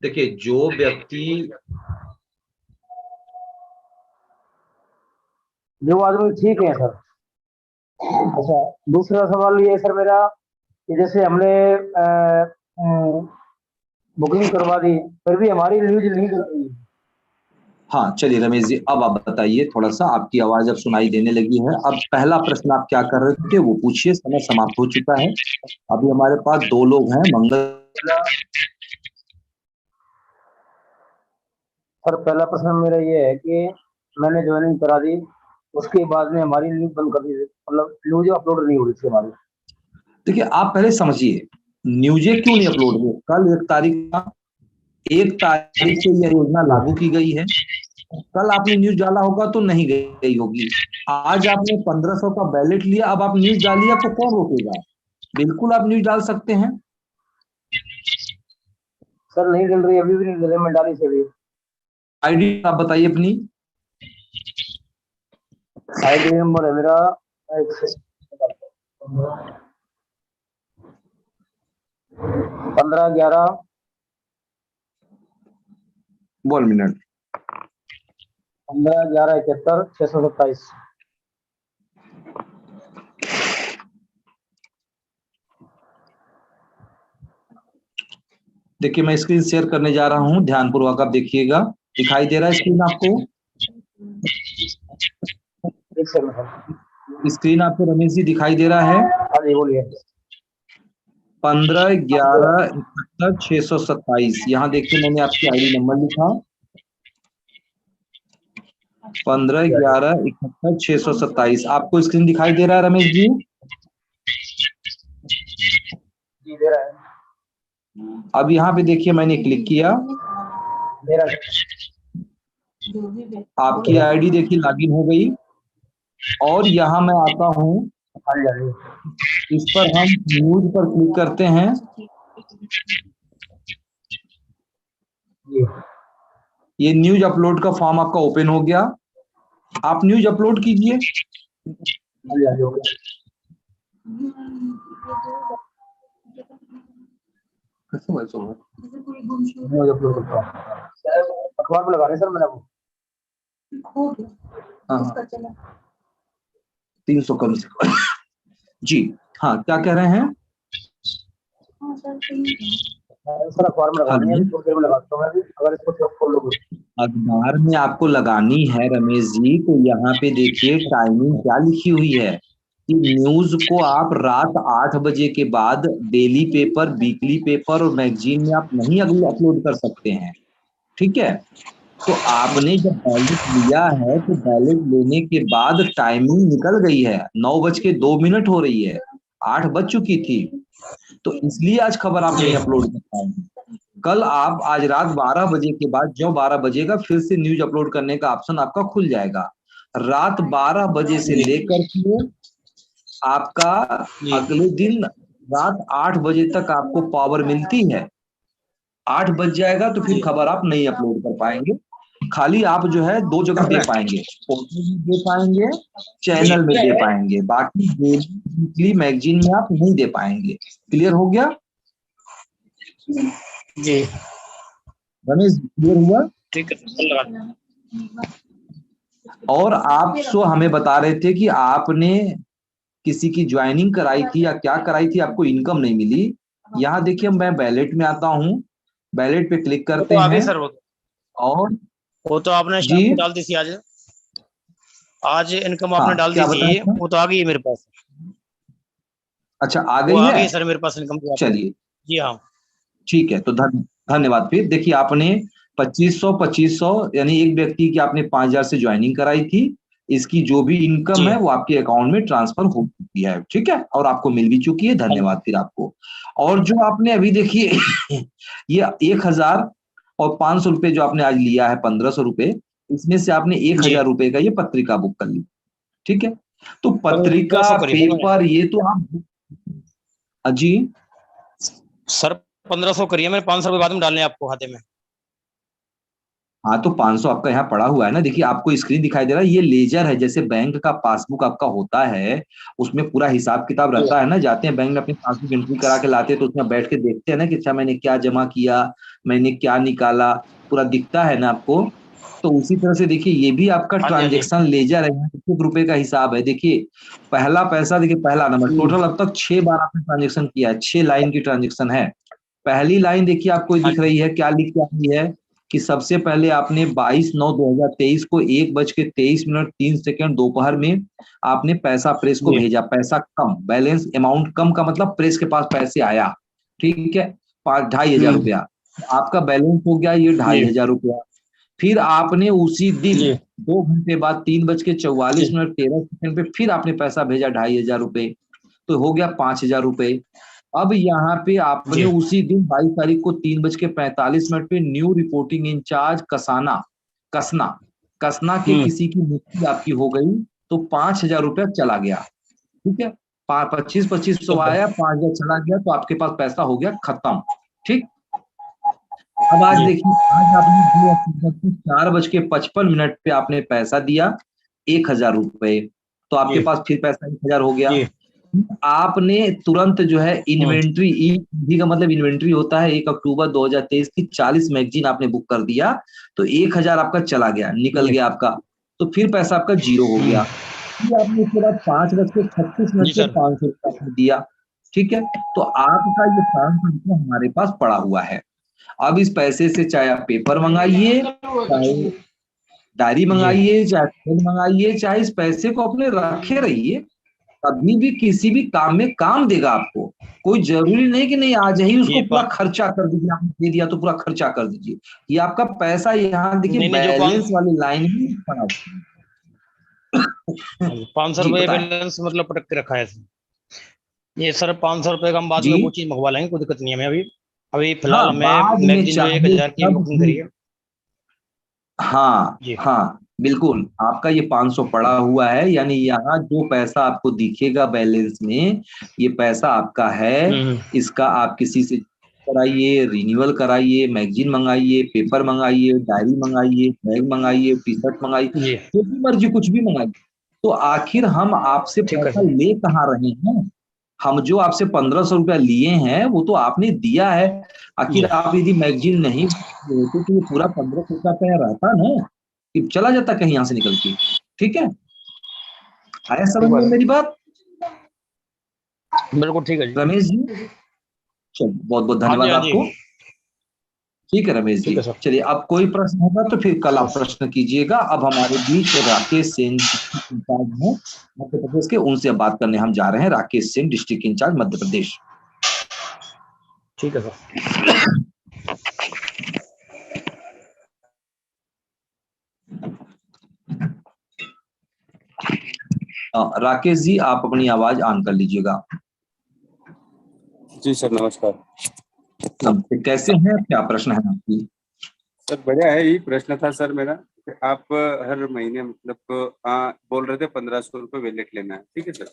देखिए, जो व्यक्ति जो आदमी ठीक है सर। अच्छा, दूसरा सवाल ये है सर मेरा, कि जैसे हमने बुकिंग करवा दी, फिर भी हमारी न्यूज नहीं कर रही। हाँ चलिए रमेश जी, अब आप बताइए, थोड़ा सा आपकी आवाज अब सुनाई देने लगी है। अब पहला प्रश्न आप क्या कर रहे थे वो पूछिए, समय समाप्त हो चुका है। अभी हमारे पास 2 लोग हैं, मंगल। सर पहला प्रश्न मेरा ये है कि मैंने ज्वाइनिंग करा दी, उसके बाद में हमारी न्यूज बंद कर दी, मतलब न्यूज अपलोड नहीं हो रही थी हमारी। देखिए, आप पहले समझिए, न्यूजें क्यों नहीं अपलोड हुई? कल 1 तारीख से यह योजना लागू की गई है। कल आपने न्यूज डाला होगा तो नहीं गई होगी। आज आपने 1500 का बैलेट लिया, अब आप न्यूज डालिए, आपको कौन रोकेगा? बिल्कुल आप न्यूज डाल सकते हैं। सर नहीं डल रही, अभी भी नहीं डल रही, मैं डाली से अभी। आईडी आप बताइए अपनी। आईडी नंबर है मेरा 15 11 1 मिनट। 15 11 71 627। देखिए, मैं स्क्रीन शेयर करने जा रहा हूं, ध्यानपूर्वक आप देखिएगा। दिखाई दे रहा है स्क्रीन आपको? एक सेकंड सर। स्क्रीन आपको रमेश जी दिखाई दे रहा है? हाँ जी बोलिए। 15 11 71 627। यहाँ देखिए, मैंने आपकी आईडी नंबर लिखा, 15 11 71 627। आपको स्क्रीन दिखाई दे रहा है रमेश जी? जी दे रहा है। अब यहाँ पे देखिए मैंने क्लिक किया, मेरा आपकी आईडी देखिए लॉगिन हो गई, और यहाँ मैं आता हूँ, हाँ जी, हाँ जी। इस पर हम न्यूज पर क्लिक करते हैं। जी, ये न्यूज अपलोड का फॉर्म आपका ओपन हो गया, आप न्यूज अपलोड कीजिए। हाँ जी, हाँ जी, हो गया। मैं अपलोड करता हूँ। अखबार में लगा रहे हैं सर मैंने आपको। हाँ, 300 कम से कम। जी हाँ, क्या कह रहे हैं? सर अखबार में लगानी है, हेलो, थोड़ी देर में लगाता हूँ मैं भी, अगर इसको चेक कर लोगे। अखबार में आपको लगानी है रमेश जी, तो यहाँ पे देखिए टाइमिंग क्या लिखी हुई है कि न्यूज को आप रात 8 बजे के बाद डेली पेपर, वीकली पेपर और मैगजीन में आप नहीं अगली अपलोड कर सकते हैं। ठीक है, तो आपने जब बैलेट लिया है तो बैलेट लेने के बाद टाइमिंग निकल गई है, 9:02 हो रही है, 8 बज चुकी थी, तो इसलिए आज खबर आप नहीं अपलोड कर पाएंगे। कल आप आज रात 12 बजे के बाद जो 12 बजेगा फिर से न्यूज अपलोड करने का ऑप्शन आपका खुल जाएगा। रात 12 बजे से लेकर के आपका अगले दिन रात 8 बजे तक आपको पावर मिलती है। 8 बज जाएगा तो फिर खबर आप नहीं अपलोड कर पाएंगे, खाली आप जो है 2 जगह दे पाएंगे, पोर्टल में दे पाएंगे, चैनल में दे पाएंगे, बाकी वीकली मैगजीन में आप नहीं दे पाएंगे। क्लियर हो गया जी? रमेश, क्लियर हुआ? ठीक है। और आप सो हमें बता रहे थे कि आपने किसी की ज्वाइनिंग कराई थी या क्या कराई थी, आपको इनकम नहीं मिली। यहाँ देखिए मैं बैलेट में आता हूँ, बैलेट पे क्लिक करते हैं सर और वो तो आपने जी शाम को डाल दी थी, आज इनकम हाँ, आपने डाल दी क्या बताया थी, था? वो तो आ गई है मेरे पास। अच्छा, आ वो गई आ है, गई सर मेरे पास इनकम की। चलिए जी हाँ। ठीक है, तो धन्यवाद। फिर देखिए आपने 2500 यानी एक व्यक्ति की आपने 5000 से ज्वाइनिंग कराई थी, इसकी जो भी इनकम जी है वो आपके अकाउंट में ट्रांसफर हो चुकी है। ठीक है, और आपको मिल भी चुकी है, धन्यवाद फिर आपको। और जो आपने अभी देखिए ये 1000 और 500 रुपए जो आपने आज लिया है, 1500 रुपए, इसमें से आपने 1000 रुपए का ये पत्रिका बुक कर ली। ठीक है, तो पत्रिका 1500 करी सर पेपर ये तो आप जी सर 1500 करिए मैंने, 500 रुपए बाद में डालने हैं आपको खाते में। हाँ, तो 500 आपका यहाँ पड़ा हुआ है ना, देखिए आपको स्क्रीन दिखाई दे रहा है, ये लेजर है, जैसे बैंक का पासबुक आपका होता है, उसमें पूरा हिसाब किताब रहता है ना, जाते हैं बैंक में अपनी पासबुक एंट्री करा के लाते हैं, तो उसमें बैठ के देखते हैं ना कि अच्छा मैंने क्या जमा किया, मैंने क्या निकाला, पूरा दिखता है ना आपको। तो उसी तरह से देखिए ये भी आपका हाँ जी, हाँ जी। ट्रांजेक्शन लेजर है, ₹1 का हिसाब है। देखिए पहला पैसा, देखिए पहला नंबर, टोटल अब तक 6 बार आपने ट्रांजेक्शन किया है, 6 लाइन की ट्रांजेक्शन है। पहली लाइन देखिए आपको हाँ दिख रही है, क्या लिख के आई है कि सबसे पहले आपने 22/9/2023 को 1:23:03 दोपहर में आपने पैसा प्रेस को जी। भेजा, पैसा कम, बैलेंस अमाउंट कम का मतलब प्रेस के पास पैसे आया। ठीक है, 2,500 रुपया आपका बैलेंस हो गया, ये 2,500 रुपया। फिर आपने उसी दिन जी। 2 घंटे बाद 3:44:13 पे फिर आपने पैसा भेजा 2,500 रुपए, तो हो गया 5,000 रुपए। अब यहाँ पे आपने जी। उसी दिन 22 तारीख को 3:45 पे न्यू रिपोर्टिंग इंचार्ज कसना के किसी की मृत्यु आपकी हो गई, तो 5,000 रुपया चला गया। ठीक है, 2500 आया, 5,000 चला गया, तो आपके पास पैसा हो गया खत्म। ठीक, अब आज देखिए आज आपने 4:55 पे आपने पैसा दिया 1,000 रुपए, तो आपके जी। पास फिर पैसा 1,000 हो गया। जी। आपने तुरंत जो है इन्वेंट्री, ई का मतलब इन्वेंट्री होता है, 1 अक्टूबर 2023 की 40 मैगजीन आपने बुक कर दिया, तो 1,000 आपका चला गया, निकल गया आपका, तो फिर पैसा आपका 0 हो गया। फिर आपने उसके बाद 5:36 जी पे सर। 500 रुपया आपने दिया। ठीक है, तो आपका ये 500 रुपया हमारे पास पड़ा हुआ है। अब इस पैसे से चाहे आप पेपर मंगाइए, चाहे डायरी मंगाइए, चाहे पेन मंगाइए, चाहे इस पैसे को अपने रखे रहिए, कभी भी किसी भी काम में काम देगा आपको। कोई जरूरी नहीं कि नहीं आज ही उसको पूरा खर्चा कर दीजिए, आपने दे दिया तो पूरा खर्चा कर दीजिए। ये आपका पैसा यहाँ देखिए बैलेंस वाली लाइन में पड़ा हुआ है। 500 जी रुपए बताएं। बैलेंस मतलब पटक के रखा है ये सर। 500 रुपए का हम बाद जी में वो चीज मंगवा लेंगे, कोई दिक्कत नहीं है हमें अभी। अभी फिलहाल हाँ, हमें बाद में मैगजीन जो चाहे 1000 की तब बुकिंग करी भी। है हाँ जी। हाँ, बिल्कुल आपका ये 500 पड़ा हुआ है, यानी यहाँ जो पैसा आपको दिखेगा बैलेंस में, ये पैसा आपका है। हम्म। इसका आप किसी से कराइए, रिन्यूअल कराइए, मैगजीन मंगाइए, पेपर मंगाइए, डायरी मंगाइए, बैग मंगाइए, टी शर्ट मंगाइए, जी जो भी मर्जी कुछ भी मंगाइए। तो आखिर हम आपसे ठीक है पैसा सर। ले कहाँ रहे हैं? हम जो आपसे 1500 रुपया लिए हैं वो तो आपने दिया है। जी आखिर आप यदि मैगजीन नहीं होते तो ये पूरा 1500 रुपया पे रहता ना, कि चला जाता कहीं यहाँ से निकल के। ठीक है, आया समझ ठीक है में मेरी बात सर, बिल्कुल ठीक है जी। रमेश जी? चलिए, बहुत बहुत हाँ जी धन्यवाद हाँ जी आपको। ठीक है रमेश जी, ठीक है सर। चलिए अब कोई प्रश्न होगा तो फिर कल आप प्रश्न कीजिएगा। अब हमारे बीच राकेश सेन इंचार्ज हैं मध्य प्रदेश के, उनसे अब बात करने हम जा रहे हैं। Rakesh Sen, district in charge Madhya Pradesh. ठीक है सर। राकेश जी, आप अपनी आवाज ऑन कर लीजिएगा। जी सर, नमस्कार। नमस्ते, कैसे हैं? क्या प्रश्न है आपकी? सर बढ़िया है। यही प्रश्न था सर मेरा कि आप हर महीने मतलब बोल रहे थे 1500 रुपये वैलेट लेना है, ठीक है सर?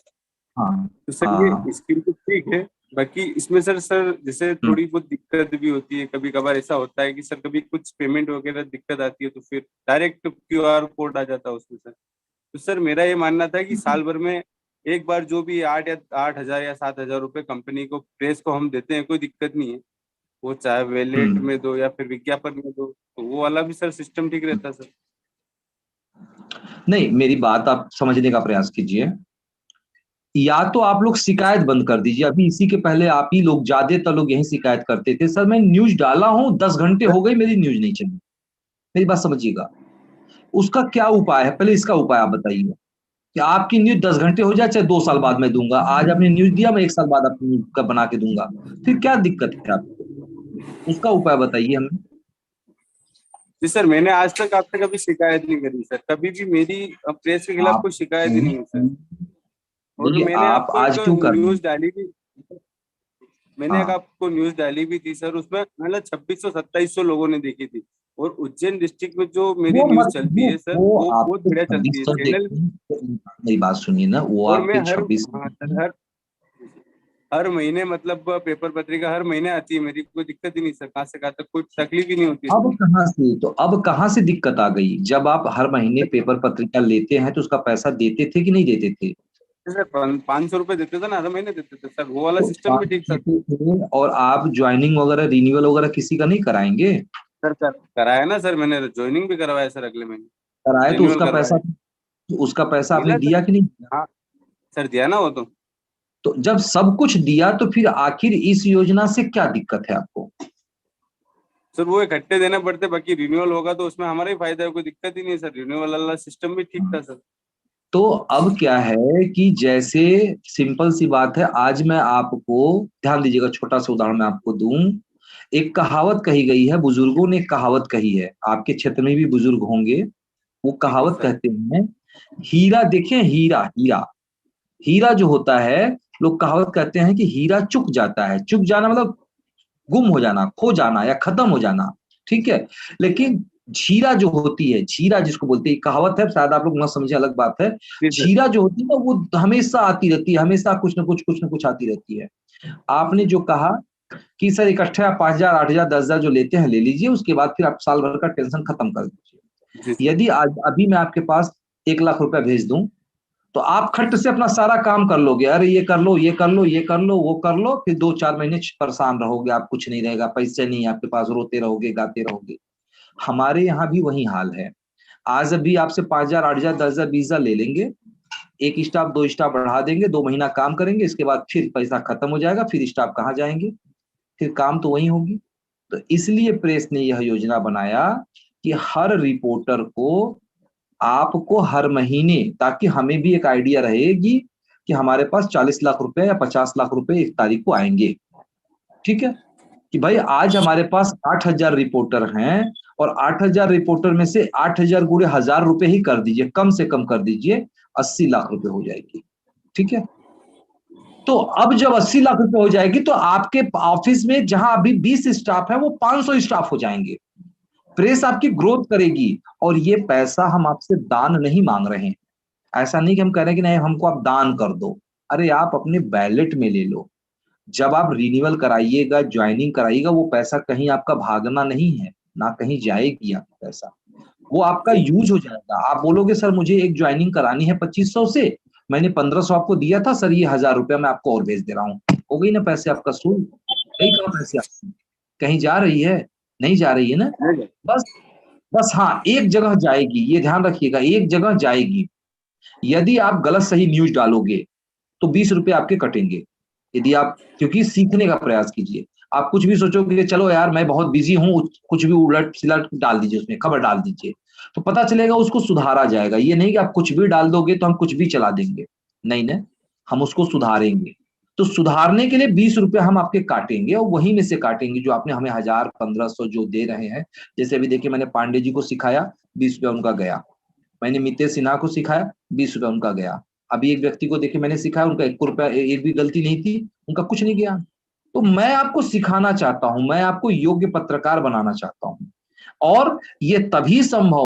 हाँ तो सर हाँ। ये स्कीम तो ठीक है, बाकी इसमें सर जैसे हम्म, थोड़ी बहुत दिक्कत भी होती है। कभी कभार ऐसा होता है कि सर कभी कुछ पेमेंट वगैरह दिक्कत आती है तो फिर डायरेक्ट क्यूआर कोड आ जाता है उसमें सर। तो सर मेरा ये मानना था कि साल भर में एक बार जो भी 8,000 या 7,000 रुपये कंपनी को, प्रेस को हम देते हैं, कोई दिक्कत नहीं है। वो चाहे वैलेट हम्म। में दो या फिर विज्ञापन में दो, तो वो वाला भी सर सिस्टम ठीक रहता सर। नहीं, मेरी बात आप समझने का प्रयास कीजिए। या तो आप लोग शिकायत बंद कर दीजिए। अभी इसी के पहले आप ही लोग, ज्यादातर लोग यही शिकायत करते थे, सर मैं न्यूज डाला हूं 10 घंटे हो गए मेरी न्यूज नहीं चली। मेरी बात समझिएगा। उसका क्या उपाय है? पहले इसका उपाय आप बताइए कि आपकी न्यूज 10 घंटे हो जाए, चाहे 2 साल बाद मैं दूंगा। आज आपने न्यूज दिया, मैं 1 साल बाद आपकी न्यूज का बना के दूंगा। फिर क्या दिक्कत है आपको? उसका उपाय बताइए हमें। जी सर, मैंने आज तक आपसे कभी शिकायत नहीं करी सर, कभी भी मेरी प्रेस के खिलाफ आप कोई शिकायत ही नहीं है सर। और देखिए, मैंने आप आपको आज एक क्यों कर रहे न्यूज हैं? डाली भी, मैंने एक हाँ, आपको न्यूज डाली भी थी सर, उसमें मतलब 2600-2700 लोगों ने देखी थी। और उज्जैन डिस्ट्रिक्ट में जो मेरी वो न्यूज मत चलती है सर, वो वो बहुत आपको बढ़िया चलती है 2600 चैनल। देखने, मेरी बात सुनिए ना, वो और मैं आपके हर, 2600 हाँ सर, हर महीने मतलब पेपर पत्रिका हर महीने आती है मेरी, कोई दिक्कत ही नहीं सर। कहाँ से कहाँ तक कोई तकलीफ ही नहीं होती अब सर। कहाँ से, तो अब कहाँ से दिक्कत आ गई? जब आप हर महीने पेपर पत्रिका लेते हैं तो उसका पैसा देते थे कि नहीं देते थे? सर 500 रुपये देते थे ना, हर महीने देते थे सर, वो वाला तो सिस्टम भी आप ठीक था देते थे, और आप ज्वाइनिंग वगैरह, रिन्यूअल वगैरह किसी का नहीं कराएंगे? सर। सर कराया ना सर, मैंने ज्वाइनिंग भी करवाया सर, अगले महीने कराए तो रिन्यूअल करवाया। उसका पैसा आपने मिला सर, दिया कि नहीं दिया? हाँ सर, दिया ना वो तो। तो जब सब कुछ दिया तो फिर आखिर इस योजना से क्या दिक्कत है आपको? सर वो इकट्ठे देने पड़ते, बाकी रिन्यूअल होगा तो उसमें हमारा ही फायदा है, कोई दिक्कत ही नहीं है सर। रिन्यूअल वाला सिस्टम भी ठीक था सर। तो अब क्या है कि जैसे, सिंपल सी बात है, आज मैं आपको, ध्यान दीजिएगा, छोटा सा उदाहरण मैं आपको दूं। एक कहावत कही गई है, बुजुर्गों ने एक कहावत कही है, आपके क्षेत्र में भी बुजुर्ग होंगे। वो ठीक है कहावत सर। कहते हैं, हीरा देखें, हीरा हीरा हीरा जो होता है, लोग कहावत कहते हैं कि हीरा चुक जाता है। चुक जाना मतलब गुम हो जाना, खो जाना या खत्म हो जाना। ठीक है, लेकिन झीरा जो होती है, झीरा जिसको बोलते हैं, कहावत है, शायद आप लोग ना समझे, अलग बात है। जी सर। झीरा जो होती है ना, वो हमेशा आती रहती है, हमेशा कुछ ना कुछ आती रहती है। आपने जो कहा कि सर इकट्ठे आप 5,000, 8,000, 10,000 जो लेते हैं ले लीजिए, उसके बाद फिर आप साल भर का टेंशन खत्म कर जी दीजिए। सर। यदि आज अभी मैं आपके पास 1,00,000 रुपया भेज दूं, तो आप खट से अपना सारा काम कर लोगे। अरे ये कर लो, ये कर लो, ये कर लो, वो कर लो, फिर 2-4 महीने परेशान रहोगे, आप कुछ नहीं रहेगा, पैसे नहीं आपके पास, रोते रहोगे, गाते रहोगे। हमारे यहाँ भी वही हाल है। आज अभी आपसे 5,000, 8,000, 10,000, 20,000 ले लेंगे, एक स्टाफ 2 स्टाफ बढ़ा देंगे, 2 महीना काम करेंगे, इसके बाद फिर पैसा खत्म हो जाएगा, फिर स्टाफ कहाँ जाएंगे? फिर काम तो वही होगी। तो इसलिए प्रेस ने यह योजना बनाया कि हर रिपोर्टर को, आपको हर महीने, ताकि हमें भी एक आइडिया रहेगी कि हमारे पास 40 लाख रुपए या 50 लाख रुपए 1 तारीख को आएंगे। ठीक है, कि भाई आज हमारे पास 8,000 रिपोर्टर हैं, और 8,000 रिपोर्टर में से 8,000 गुणे 1,000 रुपए ही कर दीजिए, कम से कम कर दीजिए, 80 लाख रुपए हो जाएगी। ठीक है, तो अब जब 80 लाख रुपए हो जाएगी तो आपके ऑफिस में जहां अभी 20 स्टाफ है वो 500 स्टाफ हो जाएंगे। प्रेस आपकी ग्रोथ करेगी। और ये पैसा हम आपसे दान नहीं मांग रहे हैं। ऐसा नहीं कि हम कह रहे हैं कि नहीं हमको आप दान कर दो। अरे आप अपने बैलेट में ले लो। जब आप रिन्यूअल कराइएगा, ज्वाइनिंग कराइएगा, वो पैसा कहीं आपका भागना नहीं है, ना कहीं जाएगी आपका पैसा, वो आपका यूज हो जाएगा। आप बोलोगे सर मुझे एक ज्वाइनिंग करानी है 2500 से, मैंने 1500 आपको दिया था सर, ये 1000 रुपया मैं आपको और भेज दे रहा हूँ। हो गई ना पैसे आपका सूल, कहीं कहाँ पैसे आपकी कहीं जा रही है? नहीं जा रही है ना। बस बस हाँ, एक जगह जाएगी, ये ध्यान रखिएगा, एक जगह जाएगी। यदि आप गलत सही न्यूज डालोगे तो 20 रुपए आपके कटेंगे। यदि आप, क्योंकि सीखने का प्रयास कीजिए। आप कुछ भी सोचोगे चलो यार मैं बहुत बिजी हूँ, कुछ भी उलट सिलट डाल दीजिए, उसमें खबर डाल दीजिए, तो पता चलेगा, उसको सुधारा जाएगा। ये नहीं कि आप कुछ भी डाल दोगे तो हम कुछ भी चला देंगे, नहीं ना, हम उसको सुधारेंगे। तो सुधारने के लिए 20 रुपए हम आपके काटेंगे, और वहीं में से काटेंगे जो आपने हमें 1000 1500 जो दे रहे हैं। जैसे अभी देखिए मैंने पांडे जी को सिखाया, 20 रुपया उनका गया। मैंने मितेश सिन्हा को सिखाया, 20 रुपया उनका गया। अभी एक व्यक्ति को देखिए मैंने सिखाया, उनका 1 रुपया एक भी गलती नहीं थी, उनका कुछ नहीं गया। तो मैं आपको सिखाना चाहता हूं, मैं आपको योग्य पत्रकार बनाना चाहता हूं, और ये तभी संभव